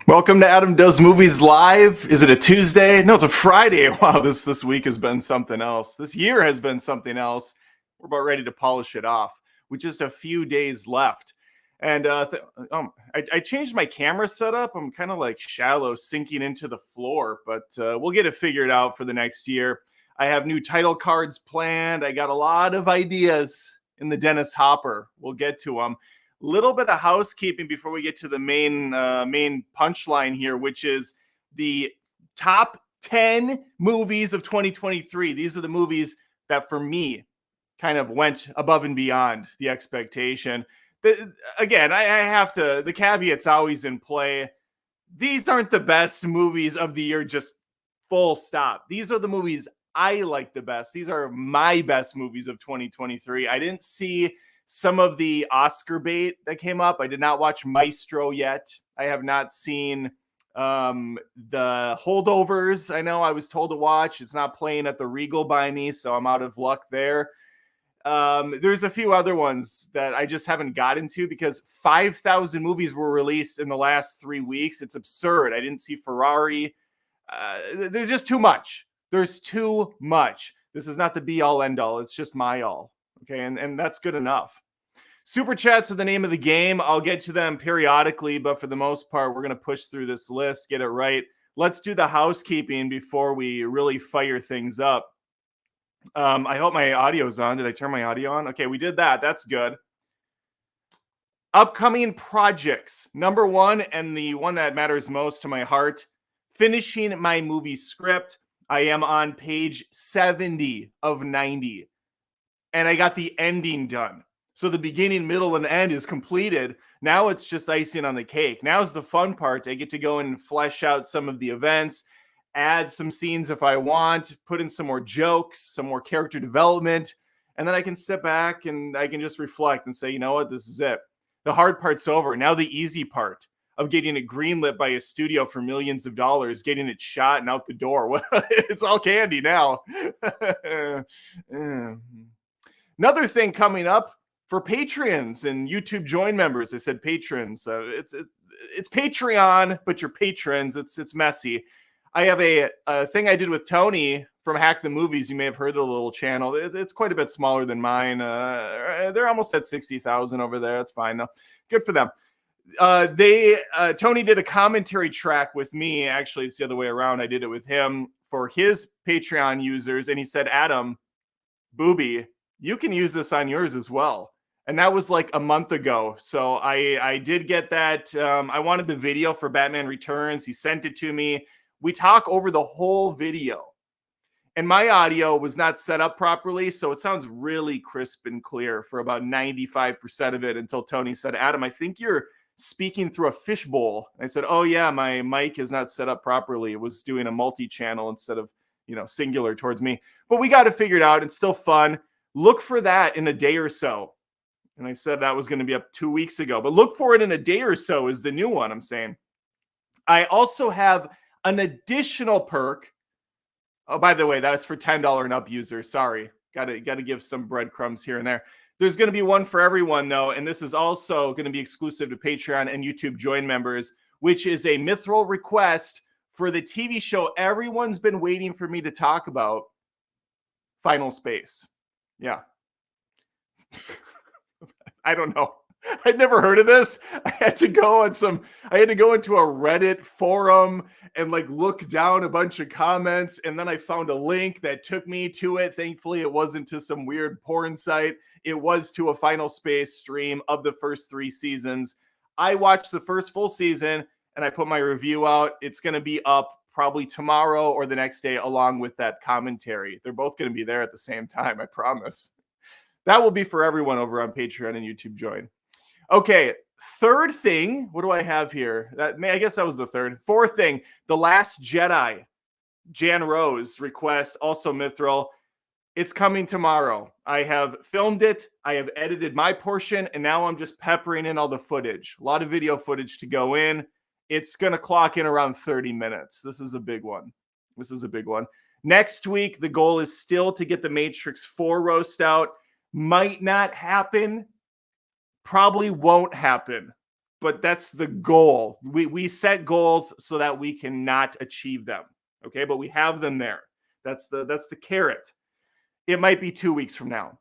Welcome to Adam Does Movies Live. Is it a Tuesday? No, it's a Friday. Wow, this week has been something else. This year has been something else. We're about ready to polish it off with just a few days left. And I changed my camera setup. I'm kind of like shallow sinking into the floor, but we'll get it figured out for the next year. I have new title cards planned. I got a lot of ideas in the Dennis Hopper. We'll get to them. Little bit of housekeeping before we get to the main punchline here, which is the top 10 movies of 2023. These are the movies that, for me, kind of went above and beyond the expectation. Again, I have to, the caveat's always in play. These aren't the best movies of the year, just full stop. These are the movies I like the best. These are my best movies of 2023. I didn't see some of the Oscar bait that came up. I did not watch Maestro yet. I have not seen the Holdovers. I know I was told to watch. It's not playing at the Regal by me, so I'm out of luck there. There's a few other ones that I just haven't gotten to because 5,000 movies were released in the last 3 weeks. It's absurd. I didn't see Ferrari. There's just too much. There's too much. This is not the be-all, end-all. It's just my all. Okay, and that's good enough. Super chats are the name of the game. I'll get to them periodically, but for the most part, we're going to push through this list, get it right. Let's do the housekeeping before we really fire things up. I hope my audio's on. Did I turn my audio on? Okay, we did that. That's good. Upcoming projects. Number one, and the one that matters most to my heart, finishing my movie script. I am on page 70 of 90. And I got the ending done. So the beginning, middle, and end is completed. Now it's just icing on the cake. Now's the fun part. I get to go and flesh out some of the events, add some scenes if I want, put in some more jokes, some more character development, and then I can step back and I can just reflect and say, you know what, this is it. The hard part's over. Now the easy part of getting it greenlit by a studio for millions of dollars, getting it shot and out the door. It's all candy now. Another thing coming up for patrons and YouTube join members. I said patrons. It's Patreon, but you're patrons. It's messy. I have a thing I did with Tony from Hack the Movies. You may have heard of the little channel. It's quite a bit smaller than mine. They're almost at 60,000 over there. That's fine though. Good for them. Tony did a commentary track with me. Actually, it's the other way around. I did it with him for his Patreon users, and he said, Adam, Booby, you can use this on yours as well. And that was like a month ago. So I did get that. I wanted the video for Batman Returns. He sent it to me. We talk over the whole video. And my audio was not set up properly. So it sounds really crisp and clear for about 95% of it until Tony said, Adam, I think you're speaking through a fishbowl. I said, oh yeah, my mic is not set up properly. It was doing a multi-channel instead of, singular towards me. But we got it figured out. It's still fun. Look for that in a day or so. And I said that was going to be up 2 weeks ago, but look for it in a day or so is the new one I'm saying. I also have an additional perk. Oh, by the way, that's for $10 and up users. Sorry. Got to give some breadcrumbs here and there. There's going to be one for everyone, though, and this is also going to be exclusive to Patreon and YouTube Join members, which is a Mithril request for the TV show everyone's been waiting for me to talk about, Final Space. Yeah. I don't know. I'd never heard of this. I had to go into a Reddit forum and like look down a bunch of comments, and then I found a link that took me to it. Thankfully, it wasn't to some weird porn site. It was to a Final Space stream of the first 3 seasons. I watched the first full season and I put my review out. It's going to be up probably tomorrow or the next day along with that commentary. They're both going to be there at the same time, I promise. That will be for everyone over on Patreon and YouTube Join. Okay, third thing. What do I have here? I guess that was the third. Fourth thing, The Last Jedi. Jan Rose request, also Mithril. It's coming tomorrow. I have filmed it. I have edited my portion, and now I'm just peppering in all the footage. A lot of video footage to go in. It's going to clock in around 30 minutes. This is a big one. Next week, the goal is still to get the Matrix 4 roast out. Might not happen. Probably won't happen. But that's the goal. We set goals so that we cannot achieve them. Okay, but we have them there. That's the carrot. It might be 2 weeks from now.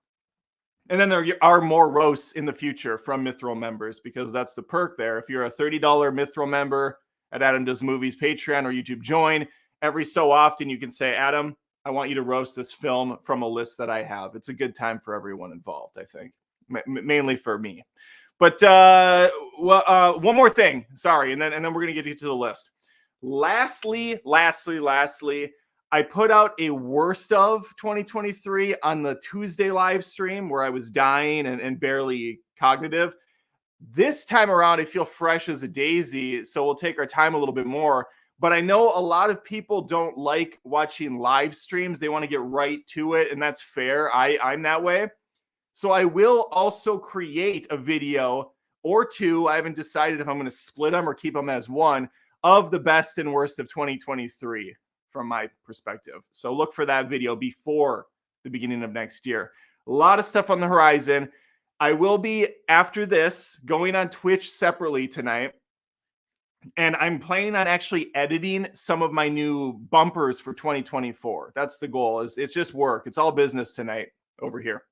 And then there are more roasts in the future from Mithril members, because that's the perk there. If you're a $30 Mithril member at Adam Does Movies Patreon or YouTube Join, every so often you can say, Adam, I want you to roast this film from a list that I have. It's a good time for everyone involved, I think, mainly for me. But one more thing, sorry, and then we're gonna get to the list. Lastly, I put out a worst of 2023 on the Tuesday live stream where I was dying and barely cognitive. This time around, I feel fresh as a daisy, so we'll take our time a little bit more. But I know a lot of people don't like watching live streams. They want to get right to it, and that's fair. I'm that way. So I will also create a video or two. I haven't decided if I'm going to split them or keep them as one of the best and worst of 2023 from my perspective. So look for that video before the beginning of next year. A lot of stuff on the horizon. I will be, after this, going on Twitch separately tonight. And I'm planning on actually editing some of my new bumpers for 2024. That's the goal. It's just work. It's all business tonight over here.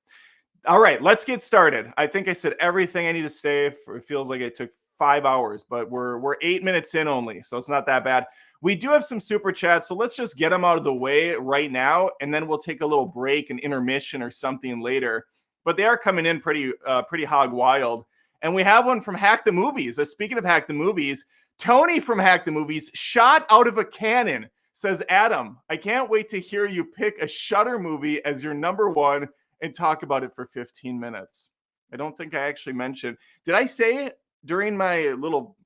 All right, let's get started. I think I said everything I need to say. It feels like it took 5 hours, but we're 8 minutes in only, so it's not that bad. We do have some super chats, so let's just get them out of the way right now, and then we'll take a little break, an intermission or something later. But they are coming in pretty hog wild. And we have one from Hack the Movies. Speaking of Hack the Movies, Tony from Hack the Movies, shot out of a cannon, says, Adam, I can't wait to hear you pick a Shudder movie as your number one and talk about it for 15 minutes. I don't think I actually mentioned. Did I say during my little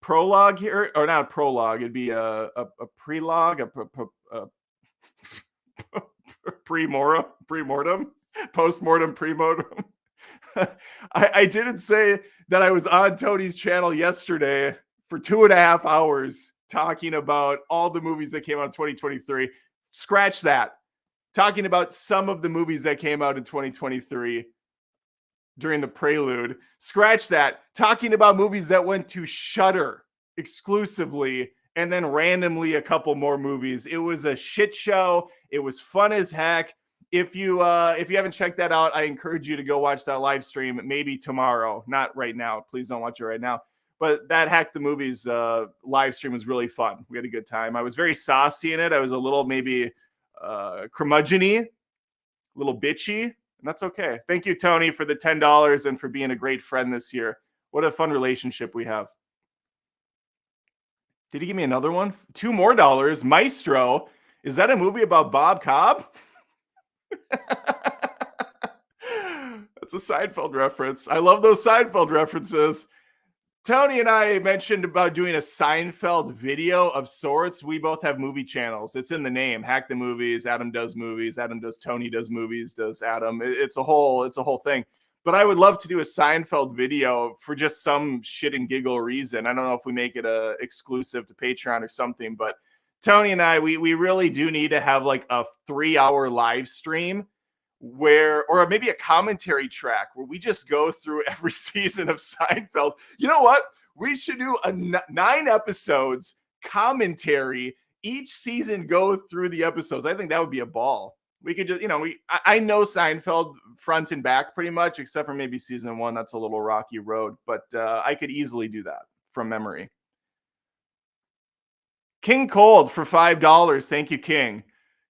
prologue here, or not a prologue, it'd be a prelogue, a pre-mortem, post-mortem, pre-mortem. I didn't say that I was on Tony's channel yesterday for 2.5 hours talking about all the movies that came out in 2023. Scratch that. Talking about some of the movies that came out in 2023 during the prelude. Scratch that. Talking about movies that went to Shudder exclusively, and then randomly a couple more movies. It was a shit show. It was fun as heck. If you haven't checked that out, I encourage you to go watch that live stream. Maybe tomorrow, not right now. Please don't watch it right now. But that Hack the Movies live stream was really fun. We had a good time. I was very saucy in it. I was a little maybe curmudgeon-y, a little bitchy, and that's okay. Thank you, Tony, for the $10 and for being a great friend this year. What a fun relationship we have. Did he give me another one? $2 more. Maestro. Is that a movie about Bob Cobb? That's a Seinfeld reference. I love those Seinfeld references. Tony and I mentioned about doing a Seinfeld video of sorts. We both have movie channels. It's in the name. Hack the Movies, Adam Does Movies, Adam Does Tony Does Movies, Does Adam. It's a whole thing. But I would love to do a Seinfeld video for just some shit and giggle reason. I don't know if we make it a exclusive to Patreon or something, but Tony and I, we really do need to have like a 3-hour live stream or maybe a commentary track where we just go through every season of Seinfeld. You know what? We should do a 9 episodes commentary. Each season go through the episodes. I think that would be a ball. We could just, I know Seinfeld front and back pretty much, except for maybe season 1. That's a little rocky road, but I could easily do that from memory. King Cold for $5. Thank you, King.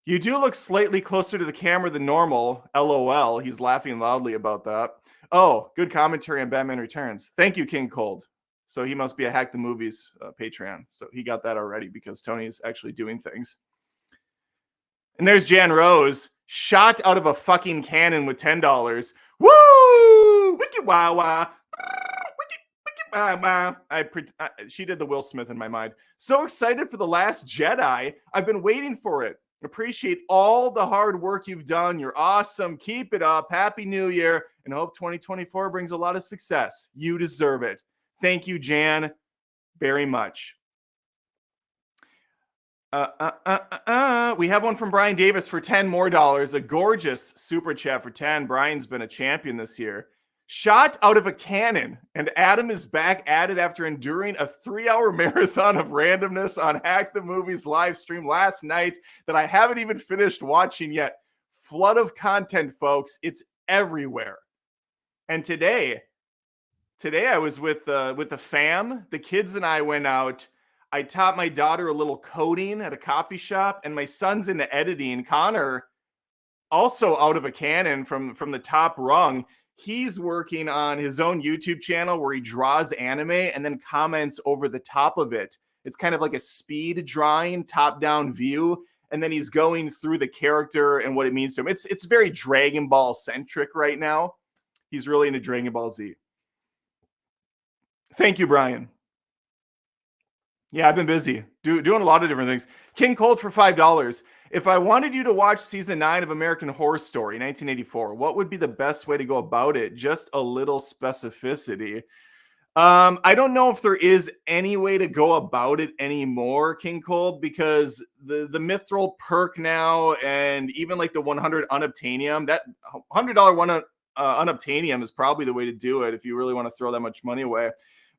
You do look slightly closer to the camera than normal. LOL. He's laughing loudly about that. Oh, good commentary on Batman Returns. Thank you, King Cold. So he must be a Hack the Movies Patreon. So he got that already because Tony's actually doing things. And there's Jan Rose, shot out of a fucking cannon with $10. Woo! Wiki wah wah. She did the Will Smith in my mind. So excited for The Last Jedi. I've been waiting for it. Appreciate all the hard work you've done. You're awesome. Keep it up. Happy New Year. And hope 2024 brings a lot of success. You deserve it. Thank you, Jan, very much. We have one from Brian Davis for $10 more. A gorgeous super chat for 10. Brian's been a champion this year. Shot out of a cannon, and Adam is back at it after enduring a 3-hour marathon of randomness on Hack the Movies live stream last night that I haven't even finished watching yet. Flood of content, folks. It's everywhere. And today I was with the fam. The kids and I went out. I taught my daughter a little coding at a coffee shop, and my son's into editing. Connor, also out of a cannon from the top rung. He's working on his own YouTube channel where he draws anime and then comments over the top of it. It's kind of like a speed drawing, top-down view, and then he's going through the character and what it means to him. It's very Dragon Ball centric right now. He's really into Dragon Ball Z. Thank you, Brian. Yeah, I've been busy doing a lot of different things. King Cold for $5. If I wanted you to watch season 9 of American Horror Story 1984, what would be the best way to go about it? Just a little specificity. I don't know if there is any way to go about it anymore, King Cold, because the Mithril perk now, and even like the 100 unobtainium, that $100 one unobtainium is probably the way to do it if you really want to throw that much money away.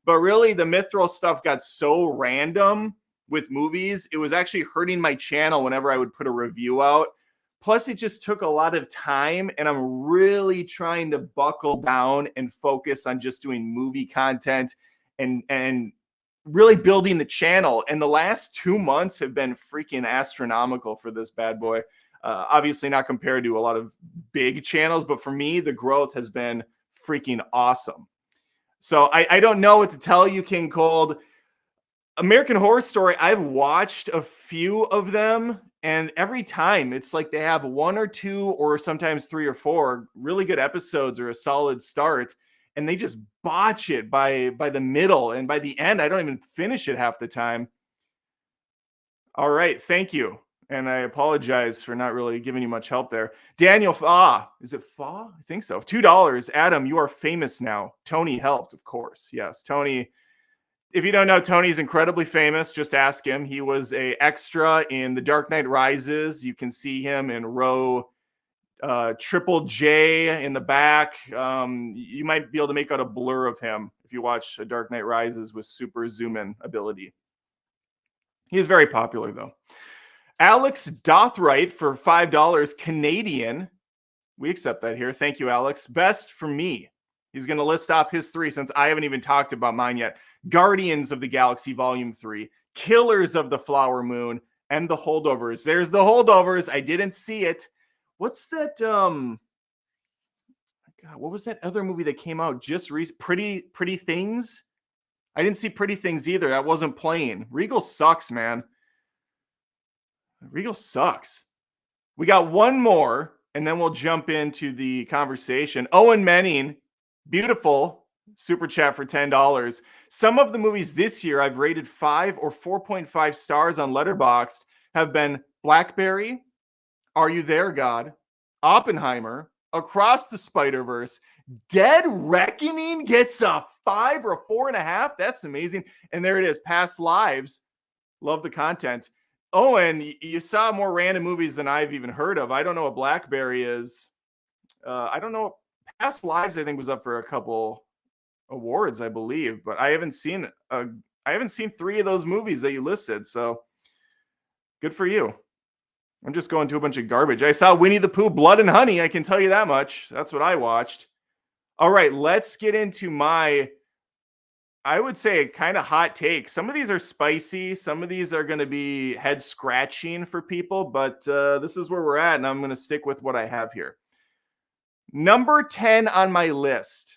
But really, the Mithril stuff got so random with movies, it was actually hurting my channel whenever I would put a review out. Plus, it just took a lot of time, and I'm really trying to buckle down and focus on just doing movie content and really building the channel. And the last 2 months have been freaking astronomical for this bad boy. Obviously not compared to a lot of big channels, but for me, the growth has been freaking awesome. So I don't know what to tell you, King Cold. American Horror Story, I've watched a few of them, and every time it's like they have 1 or 2 or sometimes 3 or 4 really good episodes or a solid start, and they just botch it by the middle, and by the end, I don't even finish it half the time. All right, thank you. And I apologize for not really giving you much help there. Daniel is it Fa? I think so. $2. Adam, you are famous now. Tony helped, of course. Yes, Tony. If you don't know, Tony's incredibly famous. Just ask him. He was an extra in The Dark Knight Rises. You can see him in row triple J in the back. You might be able to make out a blur of him if you watch A Dark Knight Rises with super zoom in ability. He's very popular, though. Alex Dothright for $5 Canadian. We accept that here. Thank you, Alex. Best for me. He's going to list off his 3 since I haven't even talked about mine yet. Guardians of the Galaxy Volume 3, Killers of the Flower Moon, and The Holdovers. There's The Holdovers. I didn't see it. What's that? God, what was that other movie that came out just recently? Pretty Things? I didn't see Pretty Things either. That wasn't playing. Regal sucks, man. Regal sucks. We got one more, and then we'll jump into the conversation. Owen Menning, beautiful super chat for $10. Some of the movies this year I've rated 5 or 4.5 stars on Letterboxd have been Blackberry, Are You There, God, Oppenheimer, Across the Spider-Verse. Dead Reckoning gets a 5 or a 4.5. That's amazing. And there it is, Past Lives. Love the content. Owen, you saw more random movies than I've even heard of. I don't know what Blackberry is. I don't know. Past Lives, I think, was up for a couple awards, I believe, but I haven't seen three of those movies that you listed. So good for you. I'm just going to a bunch of garbage. I saw Winnie the Pooh, Blood and Honey. I can tell you that much. That's what I watched. All right, let's get into my, I would say, kind of hot take. Some of these are spicy. Some of these are going to be head scratching for people, but this is where we're at, and I'm going to stick with what I have here. Number 10 on my list.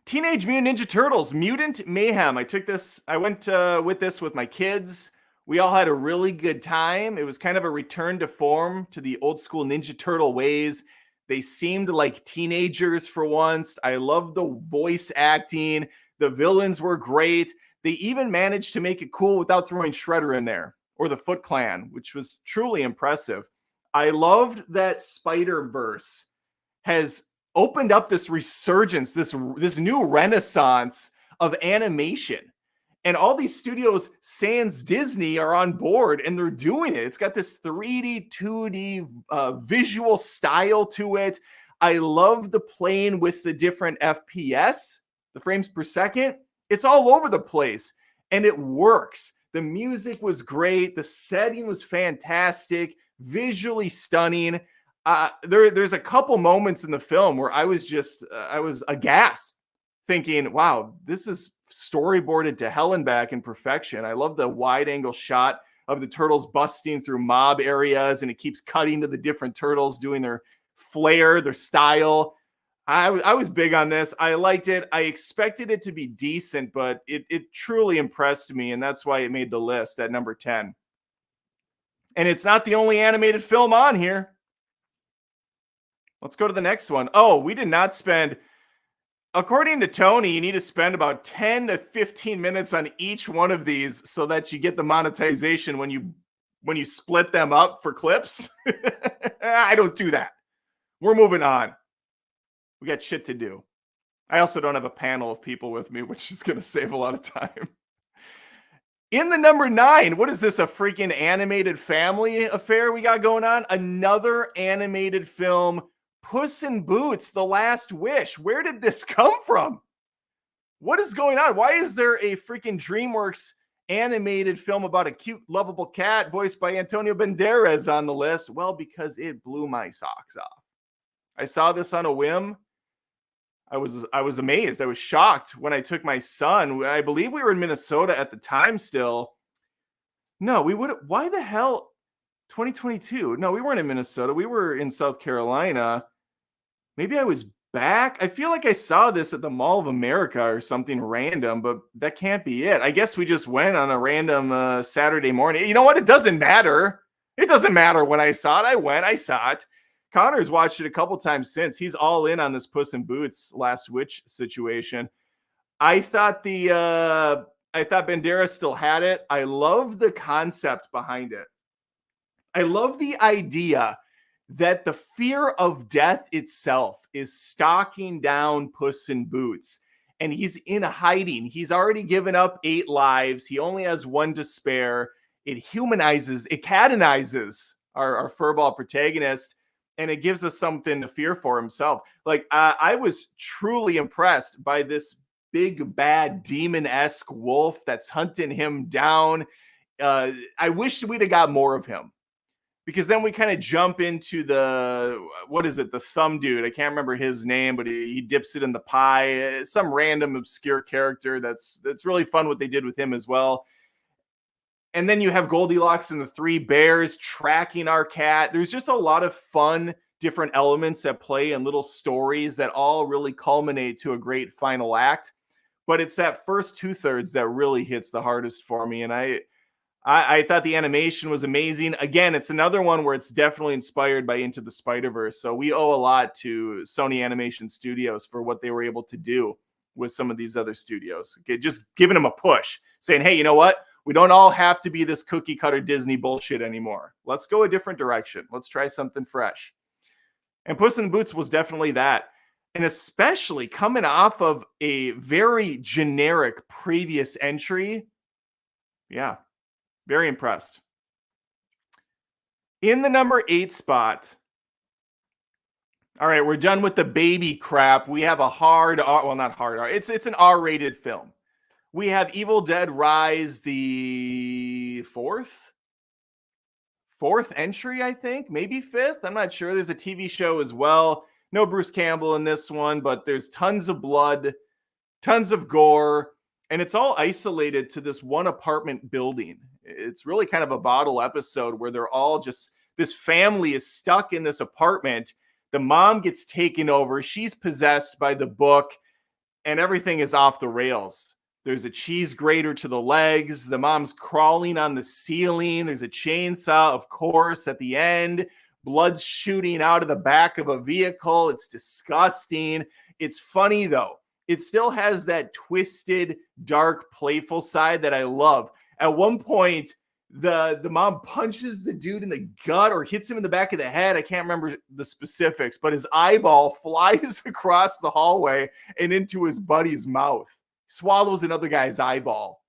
Teenage Mutant Ninja Turtles, Mutant Mayhem. I went with this with my kids. We all had a really good time. It was kind of a return to form to the old school Ninja Turtle ways. They seemed like teenagers for once. I loved the voice acting. The villains were great. They even managed to make it cool without throwing Shredder in there or the Foot Clan, which was truly impressive. I loved that Spider-Verse has opened up this resurgence, this new renaissance of animation. And all these studios, sans Disney, are on board and they're doing it. It's got this 3D, 2D visual style to it. I love the playing with the different FPS, the frames per second. It's all over the place and it works. The music was great. The setting was fantastic, visually stunning. There's a couple moments in the film where I was aghast, thinking, wow, this is storyboarded to hell and back in perfection. I love the wide angle shot of the turtles busting through mob areas, and it keeps cutting to the different turtles doing their flair, their style. I was big on this. I liked it. I expected it to be decent, but it truly impressed me, and that's why it made the list at number 10. And it's not the only animated film on here. Let's go to the next one. Oh, we did not spend, according to Tony, you need to spend about 10 to 15 minutes on each one of these so that you get the monetization when you split them up for clips. I don't do that. We're moving on. We got shit to do. I also don't have a panel of people with me, which is going to save a lot of time. In the number 9, what is this, a freaking animated family affair we got going on? Another animated film, Puss in Boots: The Last Wish. Where did this come from? What is going on? Why is there a freaking DreamWorks animated film about a cute, lovable cat voiced by Antonio Banderas on the list? Well, because it blew my socks off. I saw this on a whim. I was amazed. I was shocked when I took my son. I believe we were in Minnesota at the time still. No, we would. Why the hell? 2022. No, we weren't in Minnesota. We were in South Carolina. Maybe I was back. I feel like I saw this at the Mall of America or something random, but that can't be it. I guess we just went on a random Saturday morning. You know what? It doesn't matter. It doesn't matter when I saw it. I saw it. Connor's watched it a couple times since. He's all in on this Puss in Boots Last Witch situation. I thought Banderas still had it. I love the concept behind it. I love the idea that the fear of death itself is stalking down Puss in Boots, and he's in hiding. He's already given up 8 lives. He only has 1 to spare. It humanizes, it catanizes our furball protagonist, and it gives us something to fear for himself. Like, I was truly impressed by this big, bad, demon-esque wolf that's hunting him down. I wish we'd have got more of him, because then we kind of jump into the thumb dude. I can't remember his name, but he dips it in the pie. Some random obscure character that's really fun what they did with him as well. And then you have Goldilocks and the 3 bears tracking our cat. There's just a lot of fun, different elements at play and little stories that all really culminate to a great final act. But it's that first 2/3 that really hits the hardest for me. And I thought the animation was amazing. Again, it's another one where it's definitely inspired by Into the Spider-Verse. So we owe a lot to Sony Animation Studios for what they were able to do with some of these other studios. Okay, just giving them a push, saying, hey, you know what? We don't all have to be this cookie cutter Disney bullshit anymore. Let's go a different direction. Let's try something fresh. And Puss in Boots was definitely that. And especially coming off of a very generic previous entry. Yeah, very impressed. In the number 8 spot. All right, we're done with the baby crap. We have a hard well, not hard R. It's an R-rated film. We have Evil Dead Rise, the fourth entry, I think, maybe fifth. I'm not sure. There's a TV show as well. No Bruce Campbell in this one, but there's tons of blood, tons of gore, and it's all isolated to this one apartment building. It's really kind of a bottle episode where they're all just, this family is stuck in this apartment. The mom gets taken over. She's possessed by the book, and everything is off the rails. There's a cheese grater to the legs. The mom's crawling on the ceiling. There's a chainsaw, of course, at the end. Blood's shooting out of the back of a vehicle. It's disgusting. It's funny, though. It still has that twisted, dark, playful side that I love. At one point, the mom punches the dude in the gut or hits him in the back of the head. I can't remember the specifics, but his eyeball flies across the hallway and into his buddy's mouth. Swallows another guy's eyeball.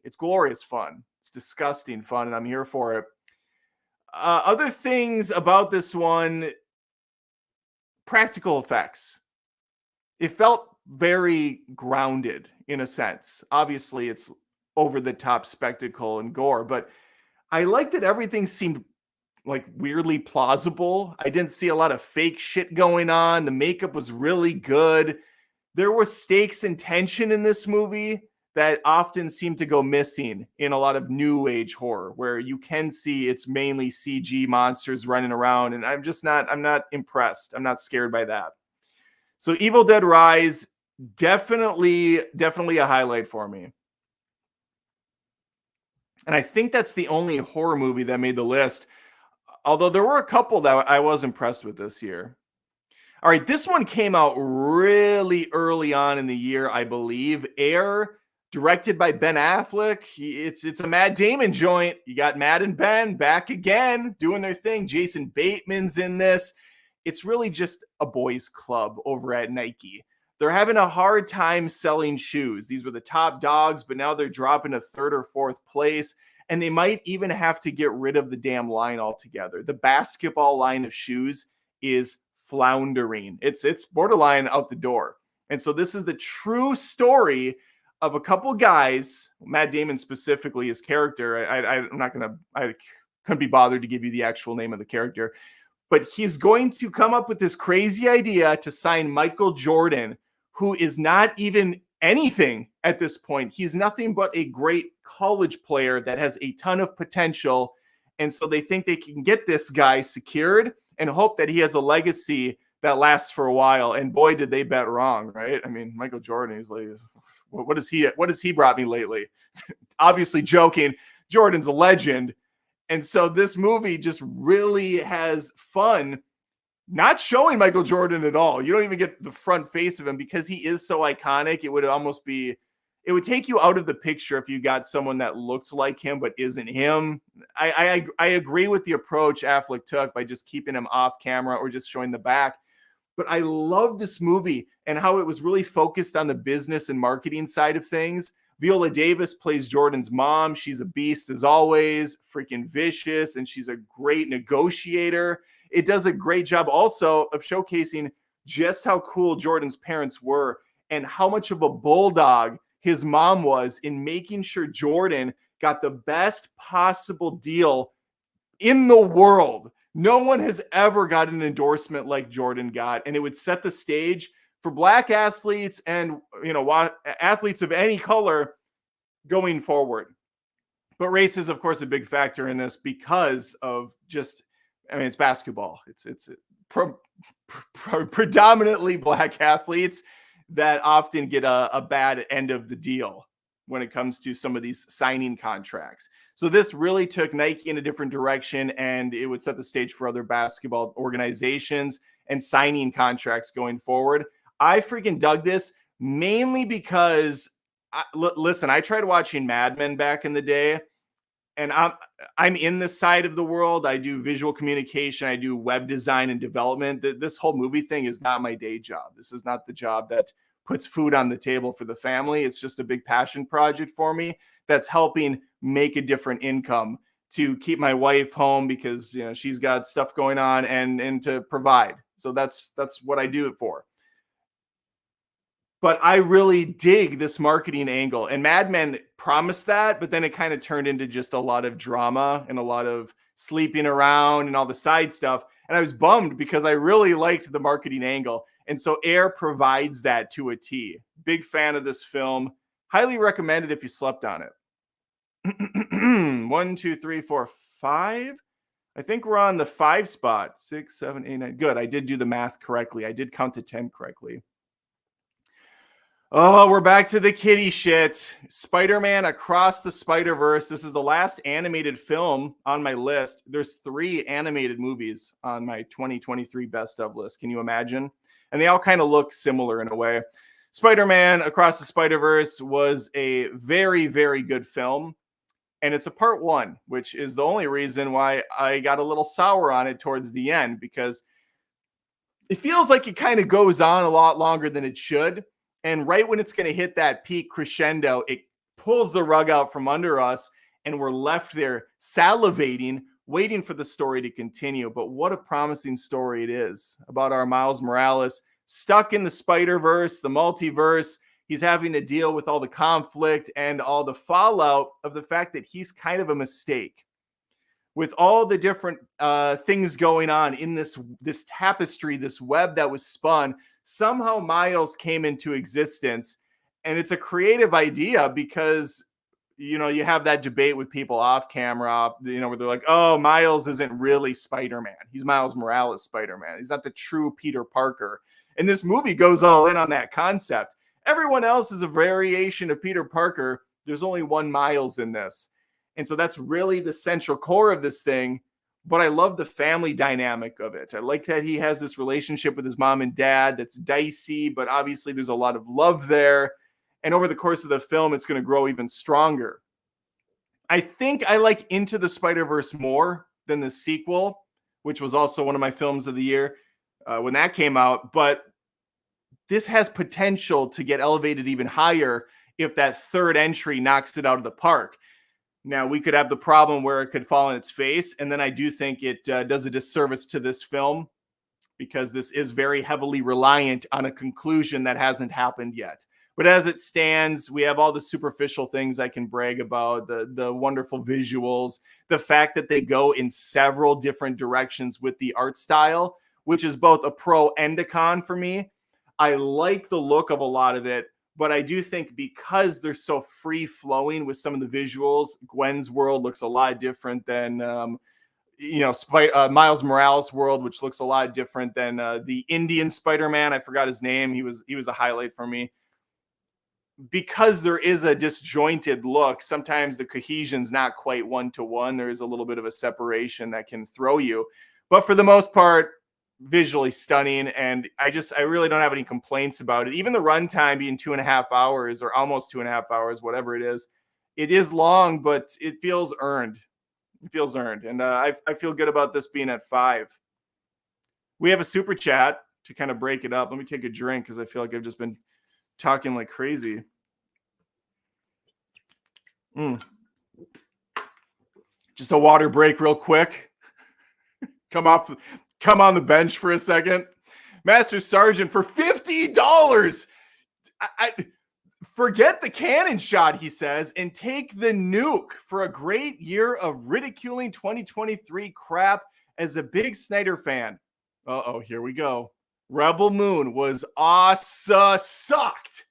It's glorious fun. It's disgusting fun, and I'm here for it. Other things about this one, practical effects. It felt very grounded in a sense. Obviously, it's over the top spectacle and gore, but I like that everything seemed like weirdly plausible. I didn't see a lot of fake shit going on. The makeup was really good. There were stakes and tension in this movie that often seem to go missing in a lot of new age horror, where you can see it's mainly CG monsters running around, and I'm not impressed. I'm not scared by that. So Evil Dead Rise, definitely a highlight for me. And I think that's the only horror movie that made the list. Although there were a couple that I was impressed with this year. All right, this one came out really early on in the year, I believe. Air, directed by Ben Affleck. It's a Matt Damon joint. You got Matt and Ben back again doing their thing. Jason Bateman's in this. It's really just a boys' club over at Nike. They're having a hard time selling shoes. These were the top dogs, but now they're dropping to third or fourth place. And they might even have to get rid of the damn line altogether. The basketball line of shoes is floundering. It's borderline out the door. And so this is the true story of a couple guys, Matt Damon specifically, his character. I couldn't be bothered to give you the actual name of the character, but he's going to come up with this crazy idea to sign Michael Jordan, who is not even anything at this point. He's nothing but a great college player that has a ton of potential. And so they think they can get this guy secured and hope that he has a legacy that lasts for a while. And boy, did they bet wrong, right? I mean, Michael Jordan, he's like, what has he brought me lately? Obviously joking. Jordan's a legend. And so this movie just really has fun not showing Michael Jordan at all. You don't even get the front face of him because he is so iconic. It would take you out of the picture if you got someone that looked like him but isn't him. I agree with the approach Affleck took by just keeping him off camera or just showing the back. But I love this movie and how it was really focused on the business and marketing side of things. Viola Davis plays Jordan's mom. She's a beast as always, freaking vicious, and she's a great negotiator. It does a great job also of showcasing just how cool Jordan's parents were and how much of a bulldog his mom was in making sure Jordan got the best possible deal in the world. No one has ever got an endorsement like Jordan got, and it would set the stage for Black athletes and, athletes of any color going forward. But race is, of course, a big factor in this because of it's basketball. It's predominantly Black athletes that often get a bad end of the deal when it comes to some of these signing contracts. So this really took Nike in a different direction, and it would set the stage for other basketball organizations and signing contracts going forward. I freaking dug this mainly because, listen, I tried watching Mad Men back in the day, and I'm in this side of the world. I do visual communication. I do web design and development. This whole movie thing is not my day job. This is not the job that puts food on the table for the family. It's just a big passion project for me that's helping make a different income to keep my wife home because she's got stuff going on, and to provide. So that's what I do it for. But I really dig this marketing angle. And Mad Men promised that, but then it kind of turned into just a lot of drama and a lot of sleeping around and all the side stuff. And I was bummed because I really liked the marketing angle. And so Air provides that to a T. Big fan of this film. Highly recommended if you slept on it. 1, 2, 3, 4, 5. I think we're on the 5 spot. 6, 7, 8, 9. Good. I did do the math correctly. I did count to 10 correctly. Oh, we're back to the kitty shit. Spider-Man Across the Spider-Verse. This is the last animated film on my list. There's 3 animated movies on my 2023 best of list. Can you imagine? And they all kind of look similar in a way. Spider-Man Across the Spider-Verse was a very, very good film. And it's a part 1, which is the only reason why I got a little sour on it towards the end, because it feels like it kind of goes on a lot longer than it should. And right when it's going to hit that peak crescendo, it pulls the rug out from under us, and we're left there salivating, waiting for the story to continue. But what a promising story it is about our Miles Morales stuck in the Spider-Verse, the multiverse. He's having to deal with all the conflict and all the fallout of the fact that he's kind of a mistake. With all the different things going on in this tapestry, this web that was spun, somehow Miles came into existence. And it's a creative idea because, you have that debate with people off camera, where they're like, oh, Miles isn't really Spider-Man. He's Miles Morales Spider-Man. He's not the true Peter Parker. And this movie goes all in on that concept. Everyone else is a variation of Peter Parker. There's only one Miles in this. And so that's really the central core of this thing. But I love the family dynamic of it. I like that he has this relationship with his mom and dad that's dicey, but obviously there's a lot of love there. And over the course of the film, it's going to grow even stronger. I think I like Into the Spider-Verse more than the sequel, which was also one of my films of the year when that came out. But this has potential to get elevated even higher if that third entry knocks it out of the park. Now, we could have the problem where it could fall on its face, and then I do think it does a disservice to this film because this is very heavily reliant on a conclusion that hasn't happened yet. But as it stands, we have all the superficial things I can brag about, the wonderful visuals, the fact that they go in several different directions with the art style, which is both a pro and a con for me. I like the look of a lot of it. But I do think because they're so free-flowing with some of the visuals, Gwen's world looks a lot different than, Miles Morales' world, which looks a lot different than the Indian Spider-Man. I forgot his name. He was a highlight for me. Because there is a disjointed look, sometimes the cohesion's not quite one-to-one. There is a little bit of a separation that can throw you. But for the most part, visually stunning, and I really don't have any complaints about it. Even the runtime being 2.5 hours or almost 2.5 hours, whatever it is long, but it feels earned. And I feel good about this being at 5. We have a super chat to kind of break it up. Let me take a drink because I feel like I've just been talking like crazy. Just a water break real quick. Come on the bench for a second. Master Sergeant for $50. I forget the cannon shot, he says, and take the nuke for a great year of ridiculing 2023 crap as a big Snyder fan. Uh-oh, here we go. Rebel Moon was sucked.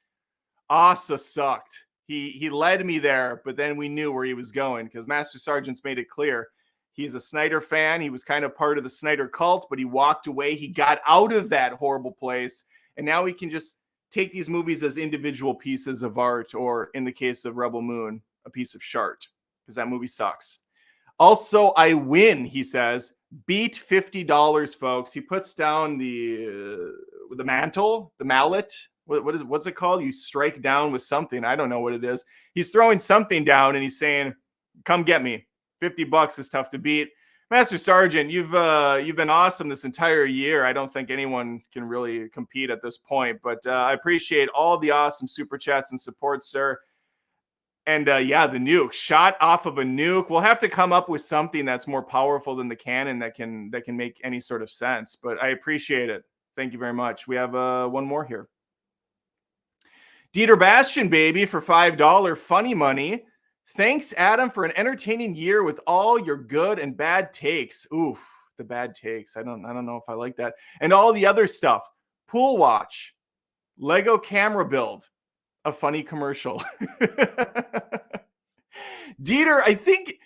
He led me there, but then we knew where he was going because Master Sergeant's made it clear. He's a Snyder fan. He was kind of part of the Snyder cult, but he walked away. He got out of that horrible place. And now he can just take these movies as individual pieces of art, or in the case of Rebel Moon, a piece of shart, because that movie sucks. Also, I win, he says. Beat $50, folks. He puts down the mantle, the mallet. What's it called? You strike down with something. I don't know what it is. He's throwing something down, and he's saying, come get me. $50 is tough to beat. Master Sergeant, you've been awesome this entire year. I don't think anyone can really compete at this point, but I appreciate all the awesome super chats and support, sir. And yeah, the nuke shot off of a nuke. We'll have to come up with something that's more powerful than the cannon that can make any sort of sense. But I appreciate it. Thank you very much. We have one more here. Dieter Bastian, baby, for $5 funny money. Thanks, Adam, for an entertaining year with all your good and bad takes. Oof, the bad takes. I don't know if I like that. And all the other stuff. Pool watch, Lego camera build, a funny commercial. Dieter, I think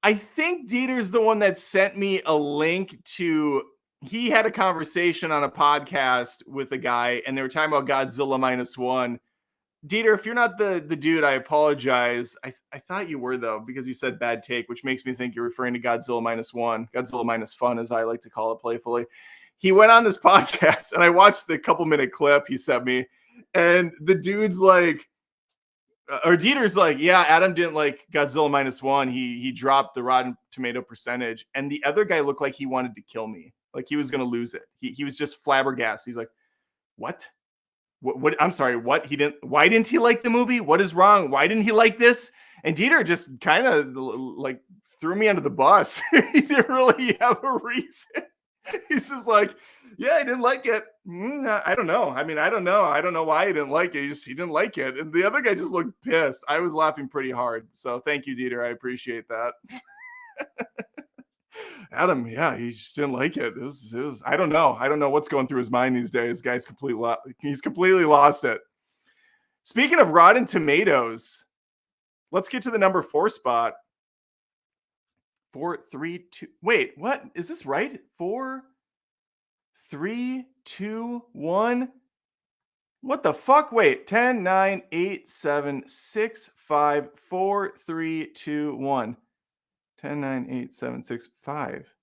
Dieter's the one that sent me a link to. He had a conversation on a podcast with a guy, and they were talking about Godzilla -1. Dieter, if you're not the dude, I apologize. I thought you were, though, because you said bad take, which makes me think you're referring to Godzilla -1, Godzilla minus fun, as I like to call it playfully. He went on this podcast, and I watched the couple-minute clip he sent me, and the dude's like, or Dieter's like, yeah, Adam didn't like Godzilla -1. He dropped the Rotten Tomato percentage, and the other guy looked like he wanted to kill me, like he was going to lose it. He was just flabbergasted. He's like, what? What? I'm sorry. What? Why didn't he like the movie? What is wrong? Why didn't he like this? And Dieter just kind of like threw me under the bus. He didn't really have a reason. He's just like, yeah, I didn't like it. I don't know. I mean, I don't know. I don't know why he didn't like it. He didn't like it. And the other guy just looked pissed. I was laughing pretty hard. So thank you, Dieter. I appreciate that. Adam, yeah, he just didn't like it. It was. I don't know. I don't know what's going through his mind these days. Guy's he's completely lost it. Speaking of Rotten Tomatoes, let's get to the number 4 spot. 4, 3, 2. Wait, what? Is this right? 4, 3, 2, 1. What the fuck? Wait, 10, 9, 8, 7, 6, 5, 4, 3, 2, 1. 10, 9, 8, 7, 6, 5.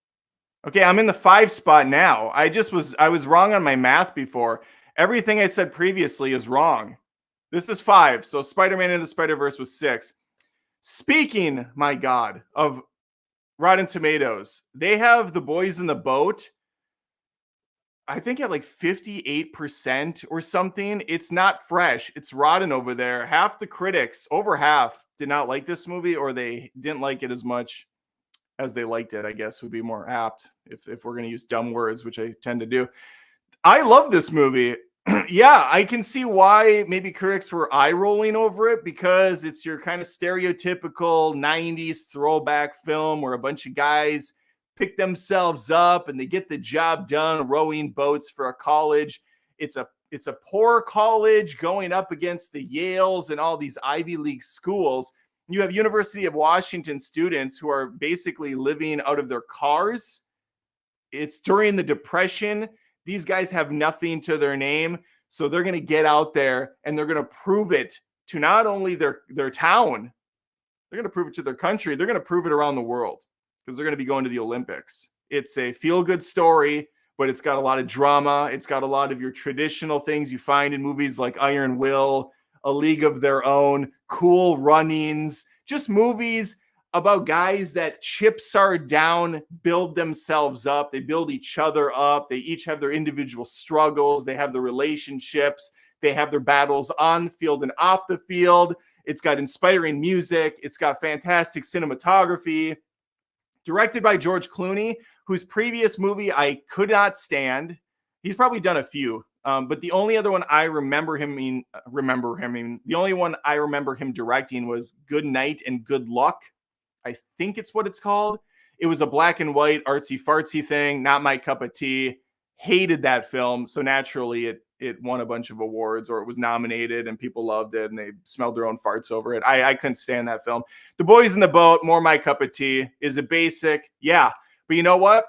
Okay, I'm in the 5 spot now. I was wrong on my math before. Everything I said previously is wrong. This is 5. So Spider-Man and the Spider-Verse was 6. Speaking, my God, of Rotten Tomatoes, they have The Boys in the Boat, I think at like 58% or something. It's not fresh. It's rotten over there. Half the critics, over half, did not like this movie, or they didn't like it as much as they liked it, I guess would be more apt if we're going to use dumb words, which I tend to do. I love this movie. Yeah, I can see why maybe critics were eye rolling over it, because it's your kind of stereotypical 90s throwback film where a bunch of guys pick themselves up and they get the job done rowing boats for a college. It's a poor college going up against the Yales and all these Ivy League schools. You have University of Washington students who are basically living out of their cars. It's during the Depression. These guys have nothing to their name, so they're going to get out there and they're going to prove it to not only their town, they're going to prove it to their country, they're going to prove it around the world, because they're going to be going to the Olympics. It's a feel-good story, but it's got a lot of drama. It's got a lot of your traditional things you find in movies like Iron Will, A League of Their Own, Cool Runnings, just movies about guys that chips are down, build themselves up. They build each other up. They each have their individual struggles. They have their relationships. They have their battles on the field and off the field. It's got inspiring music. It's got fantastic cinematography. Directed by George Clooney, whose previous movie I could not stand. He's probably done a few, but the only other one I remember him directing was Good Night and Good Luck. I think it's what it's called. It was a black and white artsy fartsy thing. Not my cup of tea. Hated that film. So naturally it won a bunch of awards, or it was nominated and people loved it and they smelled their own farts over it. I couldn't stand that film. The Boys in the Boat, more my cup of tea. Is it basic? Yeah. But you know what?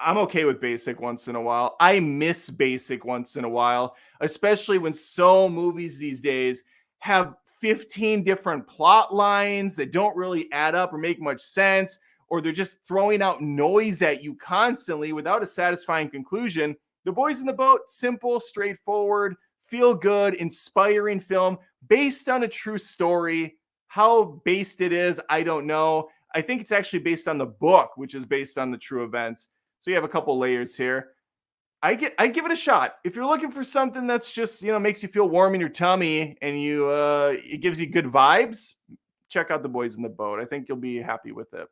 I'm okay with basic once in a while. I miss basic once in a while, especially when so movies these days have 15 different plot lines that don't really add up or make much sense, or they're just throwing out noise at you constantly without a satisfying conclusion. The Boys in the Boat, simple, straightforward, feel good, inspiring film based on a true story. How based it is, I don't know. I think it's actually based on the book, which is based on the true events. So you have a couple layers here. I give it a shot. If you're looking for something that's just, makes you feel warm in your tummy and it gives you good vibes, check out The Boys in the Boat. I think you'll be happy with it.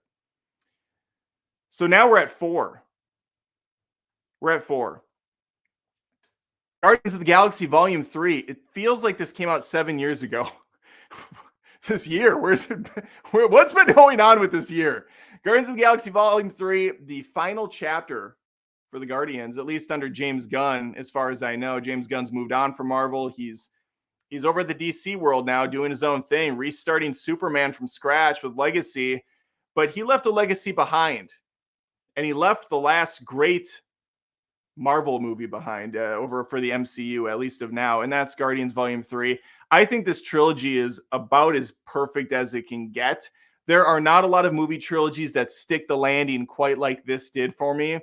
So now we're at 4. We're at 4. Guardians of the Galaxy Volume 3. It feels like this came out 7 years ago. This year, what's been going on with this year? Guardians of the Galaxy Volume 3, the final chapter for the Guardians, at least under James Gunn, as far as I know. James Gunn's moved on from Marvel. He's over at the DC world now, doing his own thing, restarting Superman from scratch with Legacy. But he left a legacy behind, and he left the last great Marvel movie behind over for the MCU, at least of now, and that's Guardians Volume 3. I think this trilogy is about as perfect as it can get. There are not a lot of movie trilogies that stick the landing quite like this did for me.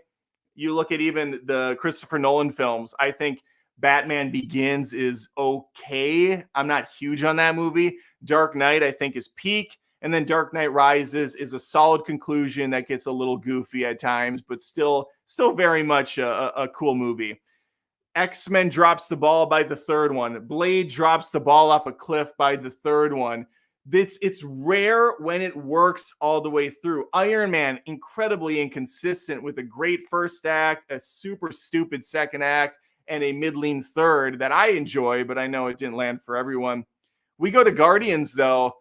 You look at even the Christopher Nolan films, I think Batman Begins is okay. I'm not huge on that movie. Dark Knight, I think, is peak. And then Dark Knight Rises is a solid conclusion that gets a little goofy at times, but still very much a cool movie. X-Men drops the ball by the third one. Blade drops the ball off a cliff by the third one. It's rare when it works all the way through. Iron Man, incredibly inconsistent with a great first act, a super stupid second act, and a middling third that I enjoy, but I know it didn't land for everyone. We go to Guardians, though.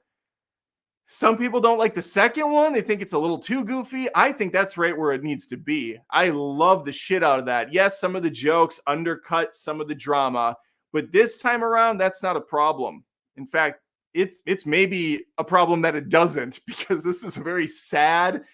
Some people don't like the second one. They think it's a little too goofy. I think that's right where it needs to be. I love the shit out of that. Yes, some of the jokes undercut some of the drama, but this time around, that's not a problem. In fact, it's maybe a problem that it doesn't, because this is a very sad,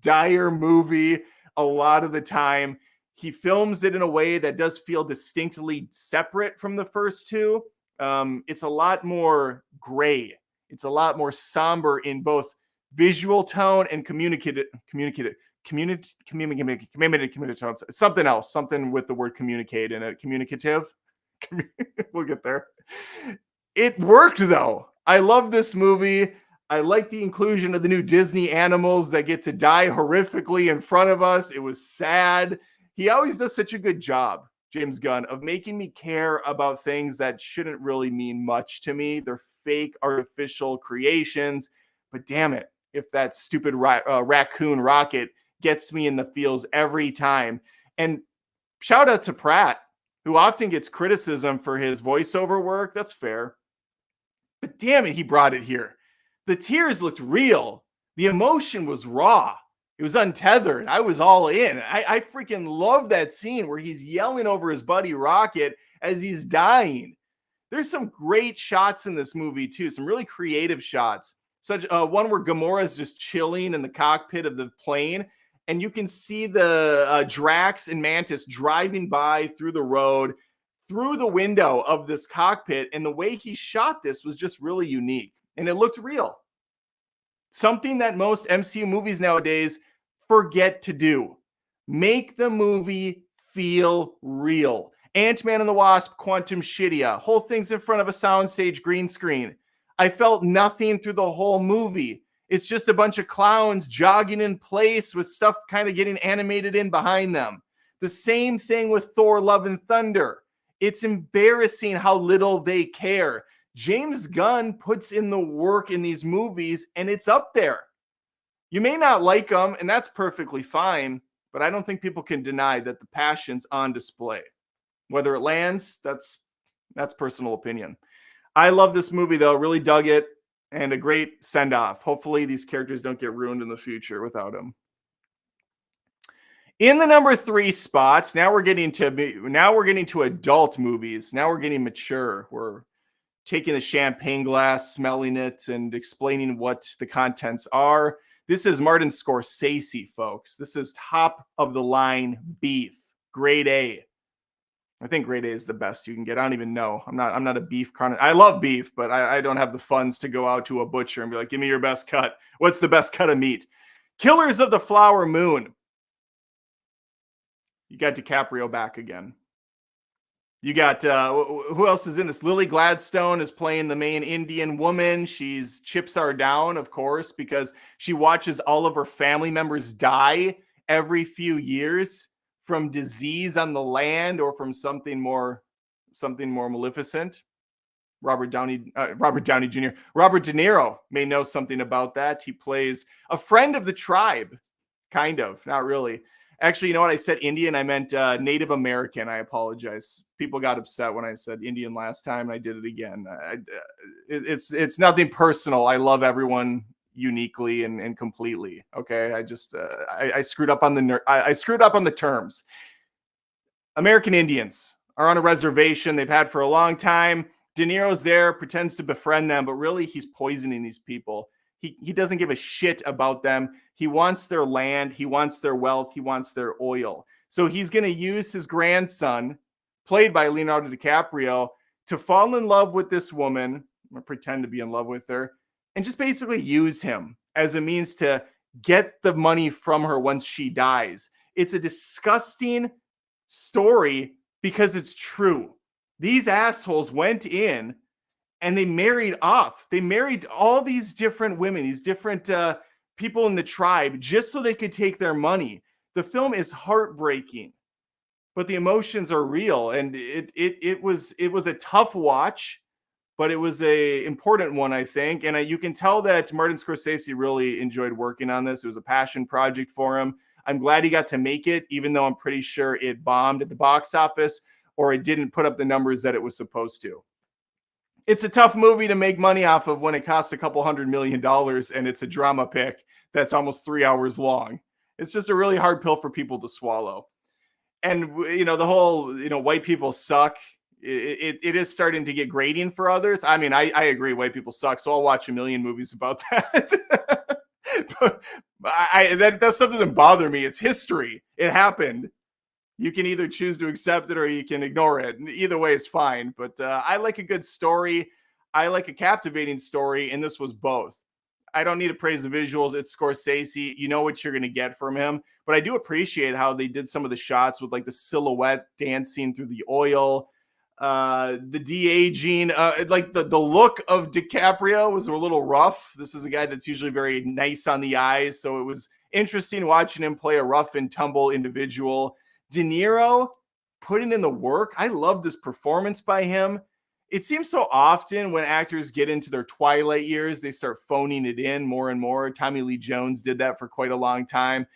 dire movie a lot of the time. He films it in a way that does feel distinctly separate from the first two. It's a lot more gray. It's a lot more somber in both visual tone and communicative tones. Something else, something with the word communicate in it. Communicative. We'll get there. It worked, though. I love this movie. I like the inclusion of the new Disney animals that get to die horrifically in front of us. It was sad. He always does such a good job, James Gunn, of making me care about things that shouldn't really mean much to me. They're fake, artificial creations. But damn it, if that stupid raccoon rocket gets me in the feels every time. And shout out to Pratt, who often gets criticism for his voiceover work. That's fair. But damn it, he brought it here. The tears looked real. The emotion was raw. It was untethered. I was all in. I freaking love that scene where he's yelling over his buddy Rocket as he's dying. There's some great shots in this movie, too. Some really creative shots. Such one where Gamora's just chilling in the cockpit of the plane, and you can see the Drax and Mantis driving by through the road, through the window of this cockpit, and the way he shot this was just really unique, and it looked real. Something that most MCU movies nowadays forget to do. Make the movie feel real. Ant-Man and the Wasp, Quantumshidia, whole thing's in front of a soundstage green screen. I felt nothing through the whole movie. It's just a bunch of clowns jogging in place with stuff kind of getting animated in behind them. The same thing with Thor: Love and Thunder. It's embarrassing how little they care. James Gunn puts in the work in these movies, and it's up there. You may not like them, and that's perfectly fine, but I don't think people can deny that the passion's on display. Whether it lands, that's personal opinion. I love this movie, though. Really dug it, and a great send-off. Hopefully these characters don't get ruined in the future without him. In the number 3 spot, now we're getting to adult movies. Now we're getting mature. We're taking the champagne glass, smelling it, and explaining what the contents are. This is Martin Scorsese, folks. This is top of the line beef, grade A. I think grade A is the best you can get. I don't even know. I'm not a beef I love beef, but I don't have the funds to go out to a butcher and be like, give me your best cut. What's the best cut of meat? Killers of the Flower Moon. You got DiCaprio back again. You got, who else is in this? Lily Gladstone is playing the main Indian woman. She's chips are down, of course, because she watches all of her family members die every few years from disease on the land or from something more maleficent. Robert Downey Jr. Robert De Niro may know something about that. He plays a friend of the tribe, kind of, not really. Actually, you know what? I said Indian. I meant Native American. I apologize. People got upset when I said Indian last time. I did it again. It's nothing personal. I love everyone uniquely and completely. Okay, I just I screwed up on I screwed up on the terms. American Indians are on a reservation they've had for a long time. De Niro's there, pretends to befriend them, but really he's poisoning these people. He doesn't give a shit about them. He wants their land. He wants their wealth. He wants their oil. So he's going to use his grandson, played by Leonardo DiCaprio, to fall in love with this woman, or pretend to be in love with her, and just basically use him as a means to get the money from her once she dies. It's a disgusting story because it's true. These assholes went in and they married off. They married all these different women, these different people in the tribe, just so they could take their money. The film is heartbreaking, but the emotions are real, and it was a tough watch, but it was a important one, I think. And you can tell that Martin Scorsese really enjoyed working on this. It was a passion project for him. I'm glad he got to make it, even though I'm pretty sure it bombed at the box office, or it didn't put up the numbers that it was supposed to. It's a tough movie to make money off of when it costs a couple $100 million and it's a drama pick that's almost 3 hours long. It's just a really hard pill for people to swallow. And, you know, the whole, you know, white people suck. It is starting to get grating for others. I mean, I agree, white people suck. So I'll watch a million movies about that. But that stuff doesn't bother me. It's history. It happened. You can either choose to accept it or you can ignore it. Either way is fine. But I like a good story. I like a captivating story, and this was both. I don't need to praise the visuals. It's Scorsese. You know what you're going to get from him. But I do appreciate how they did some of the shots with like the silhouette dancing through the oil, the de-aging. Like the look of DiCaprio was a little rough. This is a guy that's usually very nice on the eyes. So it was interesting watching him play a rough and tumble individual. De Niro putting in the work. I love this performance by him. It seems so often when actors get into their twilight years, they start phoning it in more and more. Tommy Lee Jones did that for quite a long time.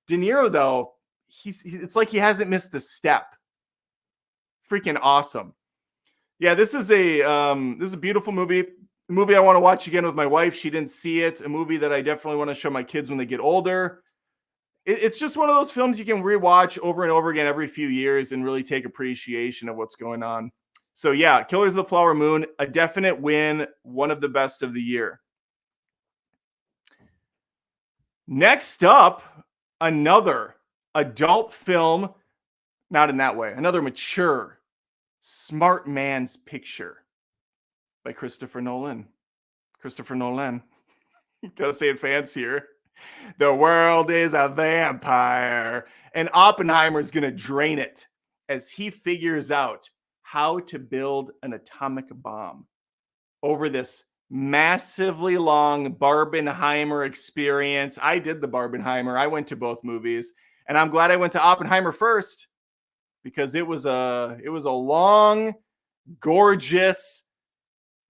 De Niro, though, it's like he hasn't missed a step. Freaking awesome. Yeah, this is a beautiful movie. A movie I want to watch again with my wife. She didn't see it. A movie that I definitely want to show my kids when they get older. It's just one of those films you can rewatch over and over again every few years and really take appreciation of what's going on. So yeah, Killers of the Flower Moon, a definite win, one of the best of the year. Next up, another adult film, not in that way, another mature, smart man's picture by Christopher Nolan. Christopher Nolan. Gotta say it fancier. The world is a vampire, and Oppenheimer's going to drain it as he figures out how to build an atomic bomb over this massively long Barbenheimer experience. I did the Barbenheimer. I went to both movies, and I'm glad I went to Oppenheimer first because it was a long, gorgeous,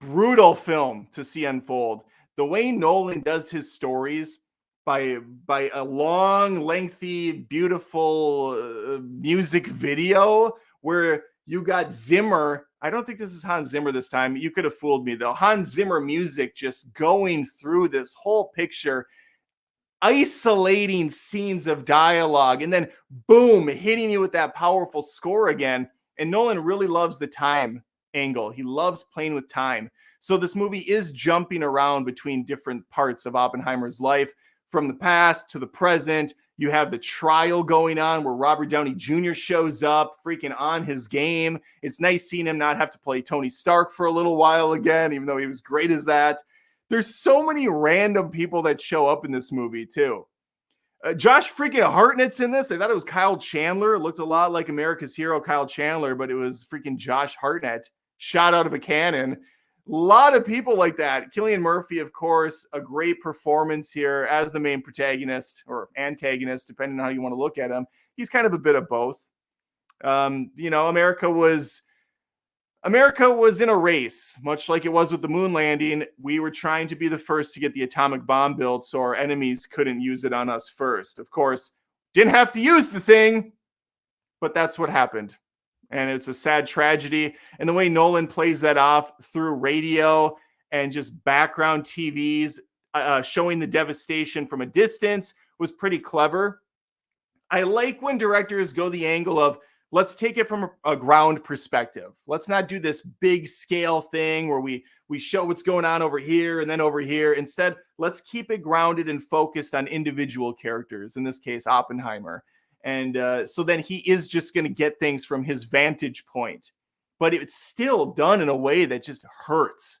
brutal film to see unfold. The way Nolan does his stories, by a long, lengthy, beautiful music video where you got Zimmer. I don't think this is Hans Zimmer this time. You could have fooled me, though. Hans Zimmer music just going through this whole picture, isolating scenes of dialogue, and then boom, hitting you with that powerful score again. And Nolan really loves the time angle. He loves playing with time. So this movie is jumping around between different parts of Oppenheimer's life. From the past to the present, you have the trial going on where Robert Downey Jr. shows up, freaking on his game. It's nice seeing him not have to play Tony Stark for a little while again, even though he was great as that. There's so many random people that show up in this movie, too. Josh freaking Hartnett's in this. I thought it was Kyle Chandler. It looked a lot like America's hero, Kyle Chandler, but it was freaking Josh Hartnett, shot out of a cannon. A lot of people like that. Cillian Murphy, of course, a great performance here as the main protagonist or antagonist, depending on how you want to look at him. he's kind of a bit of both. America was in a race, much like it was with the moon landing. We were trying to be the first to get the atomic bomb built so our enemies couldn't use it on us first. Of course, didn't have to use the thing, but that's what happened. And it's a sad tragedy. And the way Nolan plays that off through radio and just background TVs showing the devastation from a distance was pretty clever. I like when directors go the angle of, let's take it from a ground perspective. Let's not do this big scale thing where we show what's going on over here and then over here. Instead, let's keep it grounded and focused on individual characters, in this case, Oppenheimer. And so then he is just going to get things from his vantage point. But it's still done in a way that just hurts.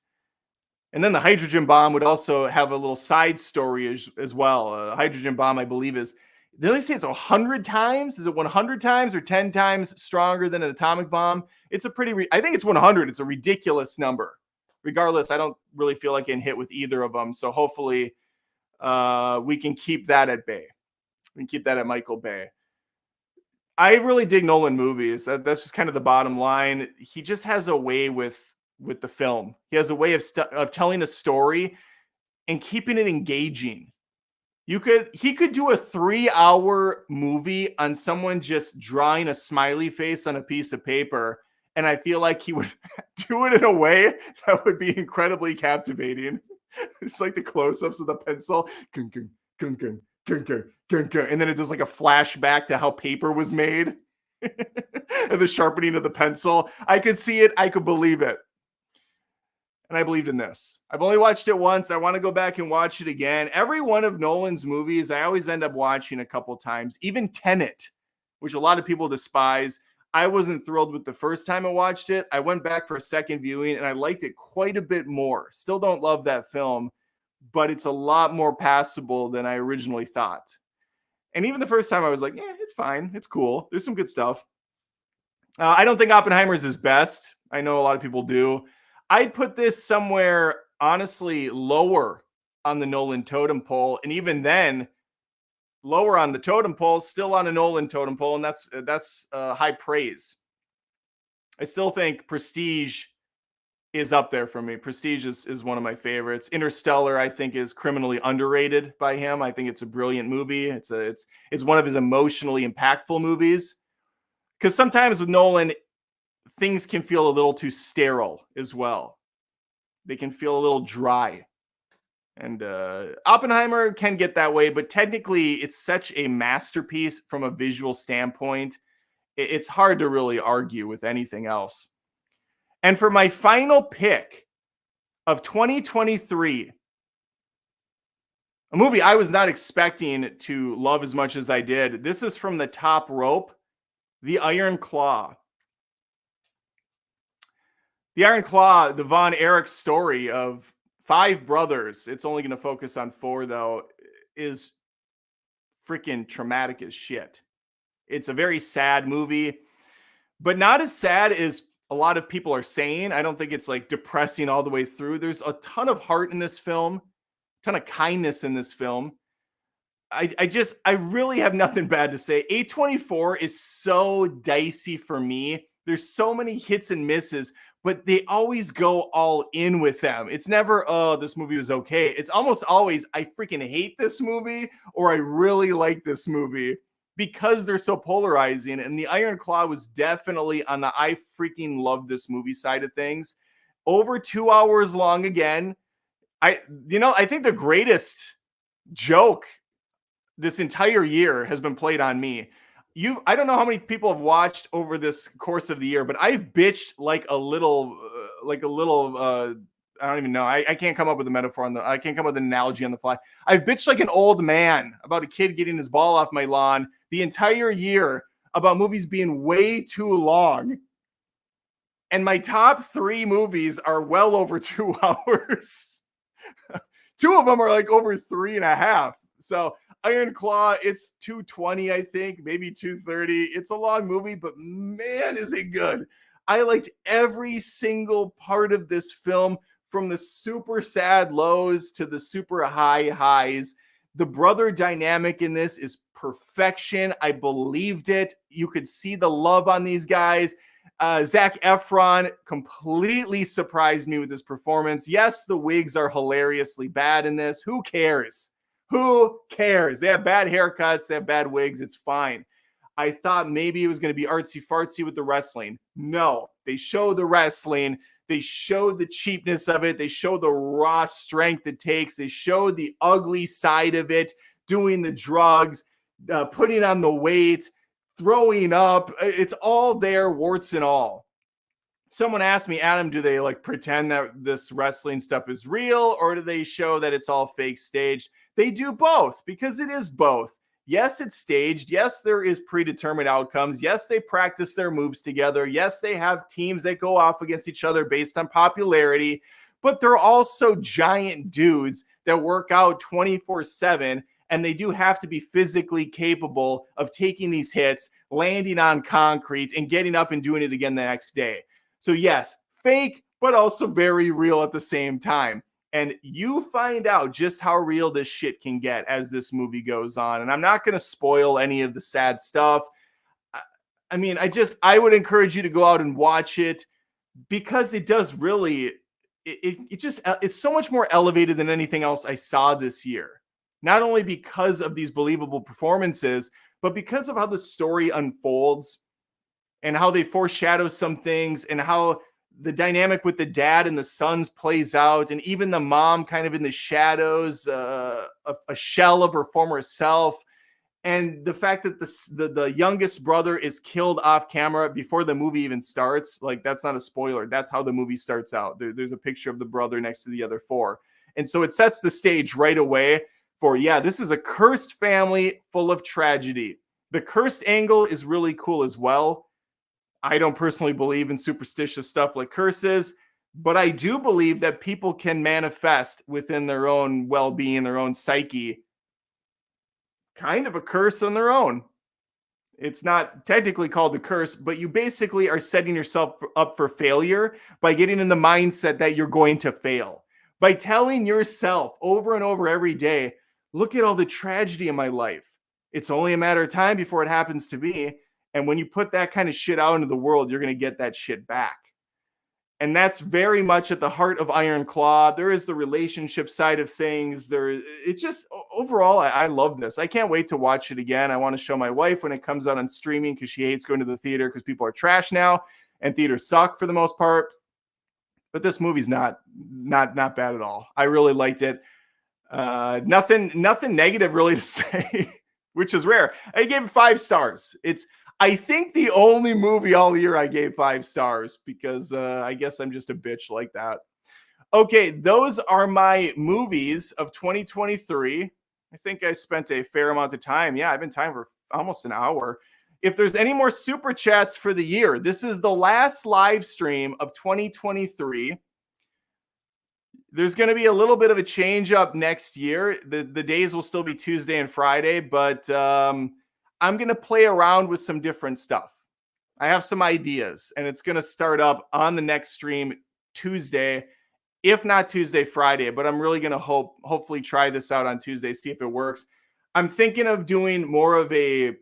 And then the hydrogen bomb would also have a little side story as well. A hydrogen bomb, I believe, did they say it's 100 times? Is it 100 times or 10 times stronger than an atomic bomb? It's I think it's 100. It's a ridiculous number. Regardless, I don't really feel like getting hit with either of them. So hopefully we can keep that at bay. We can keep that at Michael Bay. I really dig Nolan movies. That's just kind of the bottom line. He just has a way with the film. He has a way of telling a story and keeping it engaging. He could do a 3-hour movie on someone just drawing a smiley face on a piece of paper, and I feel like he would do it in a way that would be incredibly captivating. It's like the close-ups of the pencil, and then it does like a flashback to how paper was made, and the sharpening of the pencil. I could see it. I could believe it. And I believed in this. I've only watched it once. I want to go back and watch it again. Every one of Nolan's movies, I always end up watching a couple times. Even Tenet, which a lot of people despise. I wasn't thrilled with the first time I watched it. I went back for a second viewing, and I liked it quite a bit more. Still don't love that film, but it's a lot more passable than I originally thought. And even the first time, I was like, yeah, it's fine. It's cool. There's some good stuff. I don't think Oppenheimer is his best. I know a lot of people do. I'd put this somewhere, honestly, lower on the Nolan totem pole. And even then, lower on the totem pole, still on a Nolan totem pole. And that's high praise. I still think Prestige is up there for me. Prestige is one of my favorites. Interstellar, I think, is criminally underrated by him. I think it's a brilliant movie. It's one of his emotionally impactful movies. Because sometimes with Nolan, things can feel a little too sterile as well. They can feel a little dry. And Oppenheimer can get that way, but technically it's such a masterpiece from a visual standpoint. It's hard to really argue with anything else. And for my final pick of 2023, a movie I was not expecting to love as much as I did. This is from The Top Rope, The Iron Claw. The Iron Claw, the Von Erich story of 5 brothers, it's only going to focus on 4 though, is freaking traumatic as shit. It's a very sad movie, but not as sad as a lot of people are saying. I don't think it's like depressing all the way through. There's a ton of heart in this film, a ton of kindness in this film. I really have nothing bad to say. A24 is so dicey for me. There's so many hits and misses, but they always go all in with them. It's never, oh, this movie was okay. It's almost always, I freaking hate this movie, or I really like this movie, because they're so polarizing. And The Iron Claw was definitely on the I freaking love this movie side of things. Over 2 hours long again. I think the greatest joke this entire year has been played on me. I don't know how many people have watched over this course of the year, but I've bitched like a little, I don't even know. I can't come up with a metaphor I can't come up with an analogy on the fly. I've bitched like an old man about a kid getting his ball off my lawn the entire year about movies being way too long. And my top 3 movies are well over 2 hours. 2 of them are like over 3.5. So Iron Claw, it's 220, I think, maybe 230. It's a long movie, but man, is it good. I liked every single part of this film, from the super sad lows to the super high highs. The brother dynamic in this is perfection. I believed it. You could see the love on these guys. Zac Efron completely surprised me with his performance. Yes, the wigs are hilariously bad in this. Who cares? Who cares? They have bad haircuts, they have bad wigs. It's fine. I thought maybe it was going to be artsy fartsy with the wrestling. No, they show the wrestling. They show the cheapness of it. They show the raw strength it takes. They show the ugly side of it, doing the drugs, putting on the weight, throwing up. It's all there, warts and all. Someone asked me, Adam, do they like pretend that this wrestling stuff is real, or do they show that it's all fake staged? They do both, because it is both. Yes, it's staged. Yes, there is predetermined outcomes. Yes, they practice their moves together. Yes, they have teams that go off against each other based on popularity, but they're also giant dudes that work out 24/7, and they do have to be physically capable of taking these hits, landing on concrete, and getting up and doing it again the next day. So yes, fake, but also very real at the same time. And you find out just how real this shit can get as this movie goes on. And I'm not going to spoil any of the sad stuff. I mean, I would encourage you to go out and watch it, because it does really, it's so much more elevated than anything else I saw this year. Not only because of these believable performances, but because of how the story unfolds and how they foreshadow some things, and how the dynamic with the dad and the sons plays out, and even the mom kind of in the shadows, a shell of her former self, and the fact that the youngest brother is killed off camera before the movie even starts. Like, that's not a spoiler. That's how the movie starts out. There's a picture of the brother next to the other four. And so it sets the stage right away for, yeah, this is a cursed family full of tragedy. The cursed angle is really cool as well. I don't personally believe in superstitious stuff like curses, but I do believe that people can manifest within their own well-being, their own psyche, kind of a curse on their own. It's not technically called a curse, but you basically are setting yourself up for failure by getting in the mindset that you're going to fail. By telling yourself over and over every day, look at all the tragedy in my life. It's only a matter of time before it happens to me. And when you put that kind of shit out into the world, you're going to get that shit back. And that's very much at the heart of Iron Claw. There is the relationship side of things. It's just, overall, I love this. I can't wait to watch it again. I want to show my wife when it comes out on streaming, because she hates going to the theater because people are trash now, and theaters suck for the most part. But this movie's not bad at all. I really liked it. Nothing negative really to say, which is rare. I gave it 5 stars. It's, I think, the only movie all year I gave 5 stars, because I guess I'm just a bitch like that. Okay, those are my movies of 2023. I think I spent a fair amount of time. Yeah, I've been time for almost an hour. If there's any more super chats for the year, this is the last live stream of 2023. There's going to be a little bit of a change up next year. The days will still be Tuesday and Friday, but I'm going to play around with some different stuff. I have some ideas, and it's going to start up on the next stream Tuesday, if not Tuesday, Friday, but I'm really going to hopefully try this out on Tuesday, see if it works. I'm thinking of doing more of a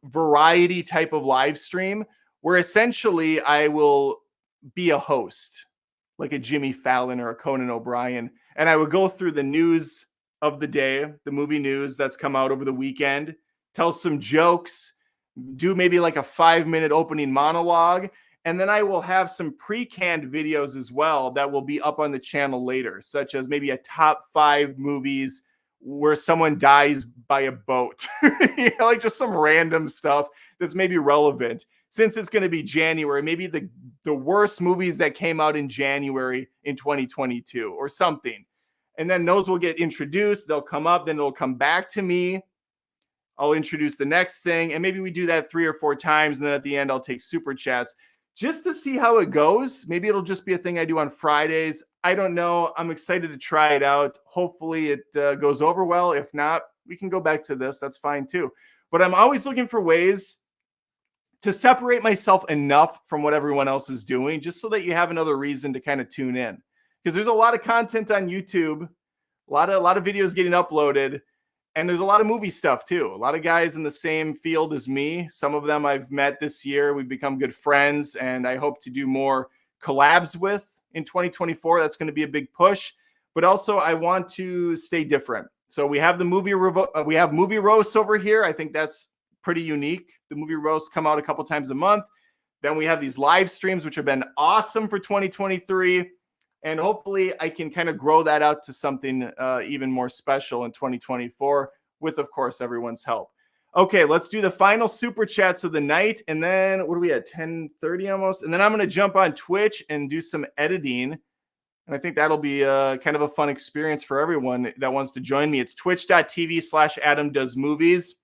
variety type of live stream where essentially I will be a host, like a Jimmy Fallon or a Conan O'Brien, and I would go through the news of the day, the movie news that's come out over the weekend, tell some jokes, do maybe like a 5-minute opening monologue, and then I will have some pre-canned videos as well that will be up on the channel later, such as maybe a top 5 movies where someone dies by a boat, like just some random stuff that's maybe relevant. Since it's going to be January, maybe the worst movies that came out in January in 2022 or something. And then those will get introduced. They'll come up, then it'll come back to me. I'll introduce the next thing, and maybe we do that 3 or 4 times, and then at the end I'll take super chats just to see how it goes. Maybe it'll just be a thing I do on Fridays. I don't know. I'm excited to try it out. Hopefully it goes over well. If not, we can go back to this. That's fine too. But I'm always looking for ways to separate myself enough from what everyone else is doing, just so that you have another reason to kind of tune in. Because there's a lot of content on YouTube, a lot of videos getting uploaded, And there's a lot of movie stuff too. A lot of guys in the same field as me. Some of them I've met this year. We've become good friends, and I hope to do more collabs with in 2024. That's going to be a big push. But also, I want to stay different. So we have the we have movie roasts over here. I think that's pretty unique. The movie roasts come out a couple times a month. Then we have these live streams, which have been awesome for 2023. And hopefully I can kind of grow that out to something even more special in 2024 with, of course, everyone's help. Okay, let's do the final super chats of the night. And then what are we at? 10:30 almost. And then I'm going to jump on Twitch and do some editing. And I think that'll be kind of a fun experience for everyone that wants to join me. It's twitch.tv/AdamDoesMovies.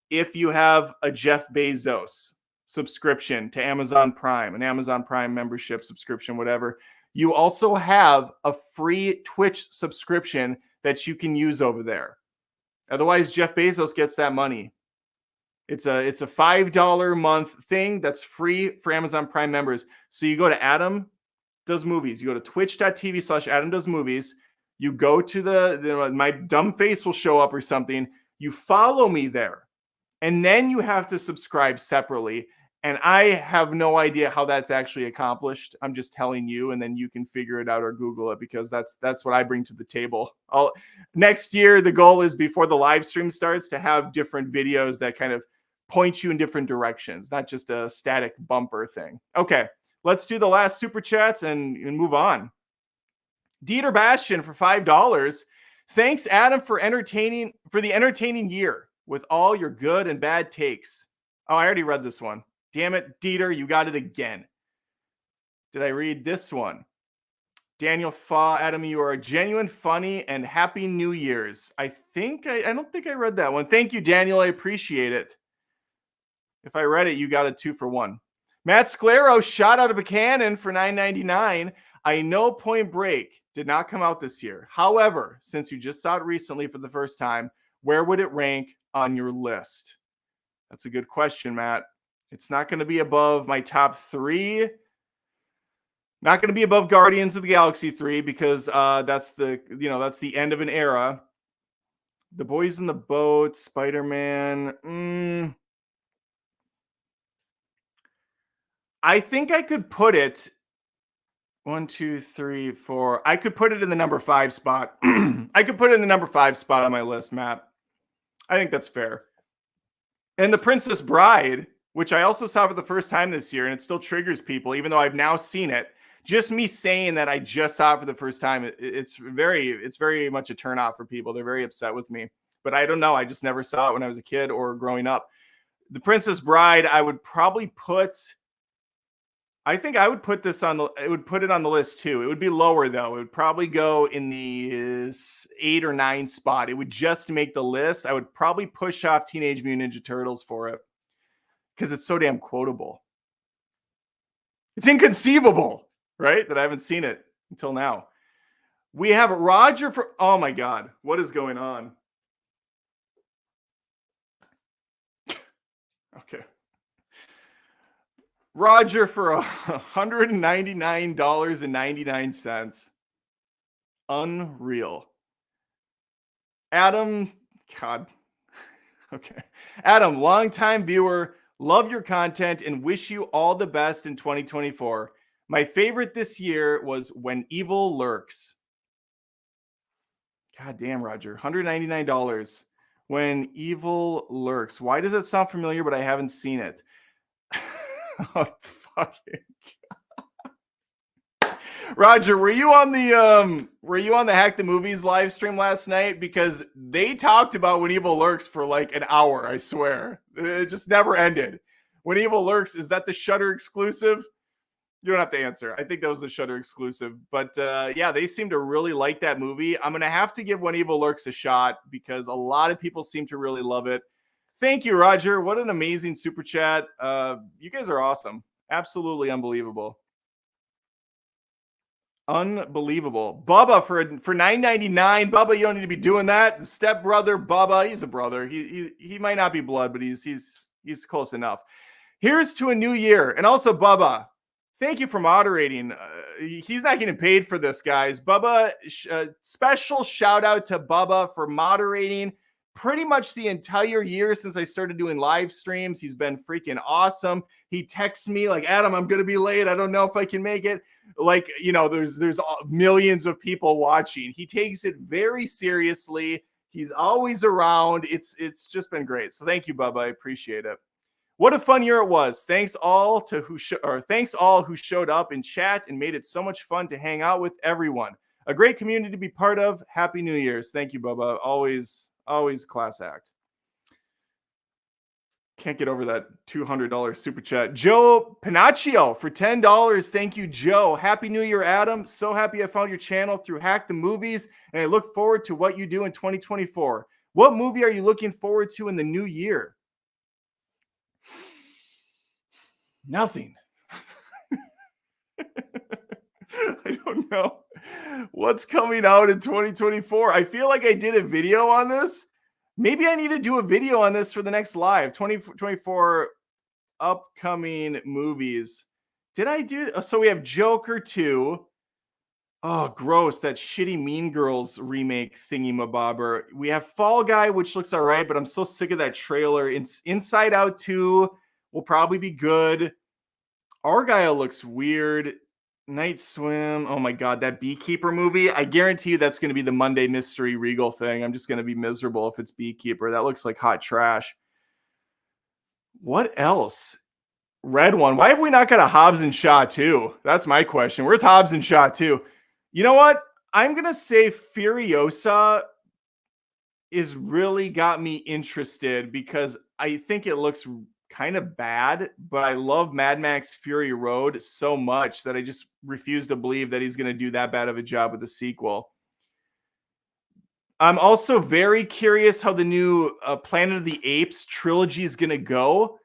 If you have a Jeff Bezos subscription to Amazon Prime, an Amazon Prime membership subscription, whatever, you also have a free Twitch subscription that you can use over there. Otherwise, Jeff Bezos gets that money. It's a $5 a month thing that's free for Amazon Prime members. So you go to Adam Does Movies. You go to twitch.tv/AdamDoesMovies. You go to my dumb face will show up or something. You follow me there. And then you have to subscribe separately. And I have no idea how that's actually accomplished. I'm just telling you, and then you can figure it out or Google it, because that's what I bring to the table. Next year, the goal is before the live stream starts to have different videos that kind of point you in different directions, not just a static bumper thing. Okay, let's do the last super chats and move on. Dieter Bastian for $5. Thanks, Adam, for the entertaining year with all your good and bad takes. Oh, I already read this one. Damn it, Dieter, you got it again. Did I read this one? Daniel Fa, Adam, you are genuine, funny, and happy New Year's. I don't think I read that one. Thank you, Daniel. I appreciate it. If I read it, you got a 2 for 1. Matt Sclero, shot out of a cannon for $9.99. I know Point Break did not come out this year. However, since you just saw it recently for the first time, where would it rank on your list? That's a good question, Matt. It's not going to be above my top 3. Not going to be above Guardians of the Galaxy 3 because that's the end of an era. The Boys in the Boat, Spider-Man. I think I could put it 1, 2, 3, 4. I could put it in the number 5 spot. I could put it in the number 5 spot on my list, Matt. I think that's fair. And The Princess Bride, which I also saw for the first time this year, and it still triggers people, even though I've now seen it. Just me saying that I just saw it for the first time, it's very much a turnoff for people. They're very upset with me. But I don't know. I just never saw it when I was a kid or growing up. The Princess Bride, I would probably put. I think I would put this on it would put it on the list too. It would be lower though. It would probably go in the 8 or 9 spot. It would just make the list. I would probably push off Teenage Mutant Ninja Turtles for it because it's so damn quotable. It's inconceivable, right? That I haven't seen it until now. We have Roger for, oh my God, what is going on? Okay. Roger for $199.99. Unreal. Adam, God. Okay. Adam, longtime viewer, love your content and wish you all the best in 2024. My favorite this year was When Evil Lurks. God damn, Roger. $199. When Evil Lurks. Why does that sound familiar, but I haven't seen it? Oh, fucking God. Roger, were you on the Hack the Movies live stream last night? Because they talked about When Evil Lurks for like an hour, I swear. It just never ended. When Evil Lurks, is that the Shudder exclusive? You don't have to answer. I think that was the Shudder exclusive. But yeah, they seem to really like that movie. I'm going to have to give When Evil Lurks a shot because a lot of people seem to really love it. Thank you, Roger. What an amazing super chat. You guys are awesome. Absolutely unbelievable. Unbelievable. Bubba for $9.99. Bubba, you don't need to be doing that. The stepbrother, Bubba, he's a brother. He might not be blood, but he's close enough. Here's to a new year. And also, Bubba, thank you for moderating. He's not getting paid for this, guys. Bubba, special shout out to Bubba for moderating, pretty much the entire year since I started doing live streams. He's been freaking awesome. He texts me like, Adam, I'm going to be late. I don't know if I can make it. Like, you know, there's millions of people watching. He takes it very seriously. He's always around. It's just been great. So thank you, Bubba. I appreciate it. What a fun year it was. Thanks all who showed up in chat and made it so much fun to hang out with everyone. A great community to be part of. Happy New Year's. Thank you, Bubba. Always class act. Can't get over that $200 super chat. Joe Pinaccio for $10. Thank you, Joe. Happy New Year, Adam. So happy I found your channel through Hack the Movies, and I look forward to what you do in 2024. What movie are you looking forward to in the new year? Nothing. I don't know what's coming out in 2024. I feel like I did a video on this. Maybe I need to do a video on this for the next live. 2024 upcoming movies. Did I do? So we have Joker 2. Oh, gross. That shitty Mean Girls remake thingy mabobber. We have Fall Guy, which looks all right, but I'm so sick of that trailer. Inside Out 2 will probably be good. Argyle looks weird. Night Swim. Oh my God, that Beekeeper movie. I guarantee you that's going to be the Monday Mystery Regal thing. I'm just going to be miserable if it's Beekeeper. That looks like hot trash. What else? Red One. Why have we not got a Hobbs and Shaw 2? That's my question. Where's Hobbs and Shaw 2? You know what? I'm going to say Furiosa is really got me interested because I think it looks kind of bad, but I love Mad Max Fury Road so much that I just refuse to believe that he's going to do that bad of a job with the sequel. I'm also very curious how the new Planet of the Apes trilogy is going to go.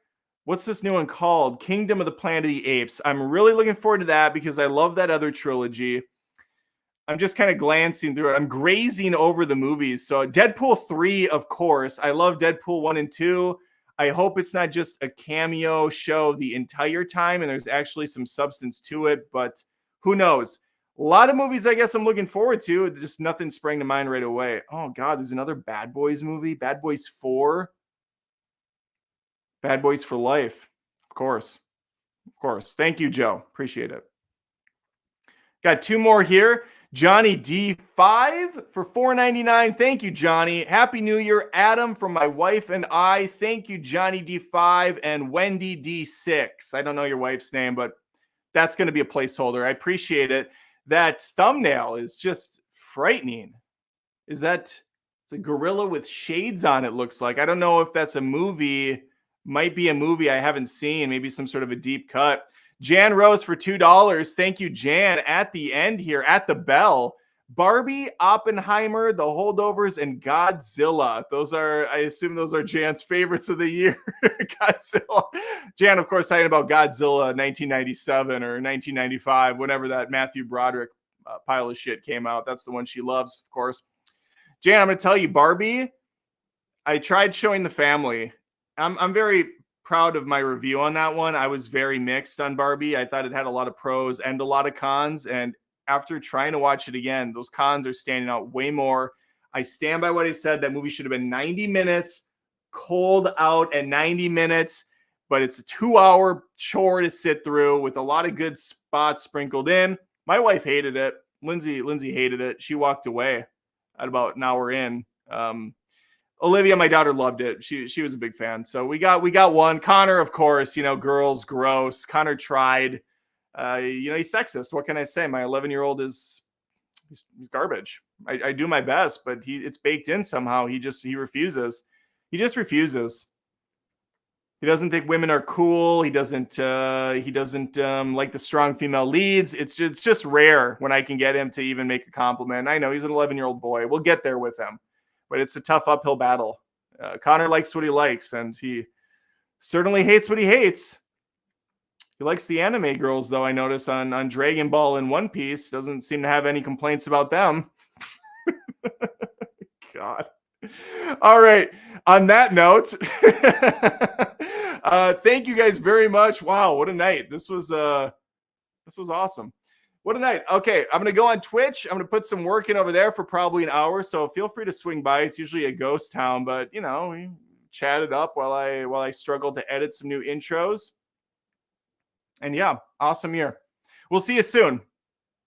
What's this new one called? Kingdom of the Planet of the Apes. I'm really looking forward to that because I love that other trilogy. I'm just kind of glancing through it. I'm grazing over the movies. So Deadpool 3, of course. I love Deadpool 1 and 2. I hope it's not just a cameo show the entire time and there's actually some substance to it, but who knows? A lot of movies I guess I'm looking forward to. Just nothing sprang to mind right away. Oh God, there's another Bad Boys movie. Bad Boys 4. Bad Boys for Life. Of course. Of course. Thank you, Joe. Appreciate it. Got two more here. Johnny D5 for $4.99. Thank you, Johnny. Happy New Year, Adam, from my wife and I. Thank you, Johnny D5 and Wendy D6. I don't know your wife's name, but that's going to be a placeholder. I appreciate it. That thumbnail is just frightening. It's a gorilla with shades on, it looks like. I don't know if that's a movie. Might be a movie I haven't seen. Maybe some sort of a deep cut. Jan Rose for $2. Thank you, Jan. At the end here, at the bell, Barbie, Oppenheimer, The Holdovers, and Godzilla. I assume those are Jan's favorites of the year. Godzilla. Jan, of course, talking about Godzilla 1997 or 1995, whenever that Matthew Broderick pile of shit came out. That's the one she loves, of course. Jan, I'm going to tell you, Barbie, I tried showing the family. I'm very proud of my review on that one. I was very mixed on Barbie. I thought it had a lot of pros and a lot of cons. And after trying to watch it again, those cons are standing out way more. I stand by what I said. That movie should have been 90 minutes, cold out at 90 minutes, but it's a 2-hour chore to sit through with a lot of good spots sprinkled in. My wife hated it. Lindsay hated it. She walked away at about an hour in. Olivia, my daughter, loved it. She was a big fan. So we got one. Connor, of course, girls, gross. Connor tried. He's sexist. What can I say? My 11-year-old he's garbage. I do my best, but it's baked in somehow. He refuses. He just refuses. He doesn't think women are cool. He doesn't like the strong female leads. It's just rare when I can get him to even make a compliment. I know he's an 11-year-old boy. We'll get there with him. But it's a tough uphill battle. Connor likes what he likes, and he certainly hates what he hates. He likes the anime girls, though, I notice on Dragon Ball and One Piece. Doesn't seem to have any complaints about them. God. All right. On that note, thank you guys very much. Wow, what a night. This was awesome. What a night. Okay, I'm going to go on Twitch. I'm going to put some work in over there for probably an hour. So feel free to swing by. It's usually a ghost town, but we chat it up while I struggle to edit some new intros. And yeah, awesome year. We'll see you soon.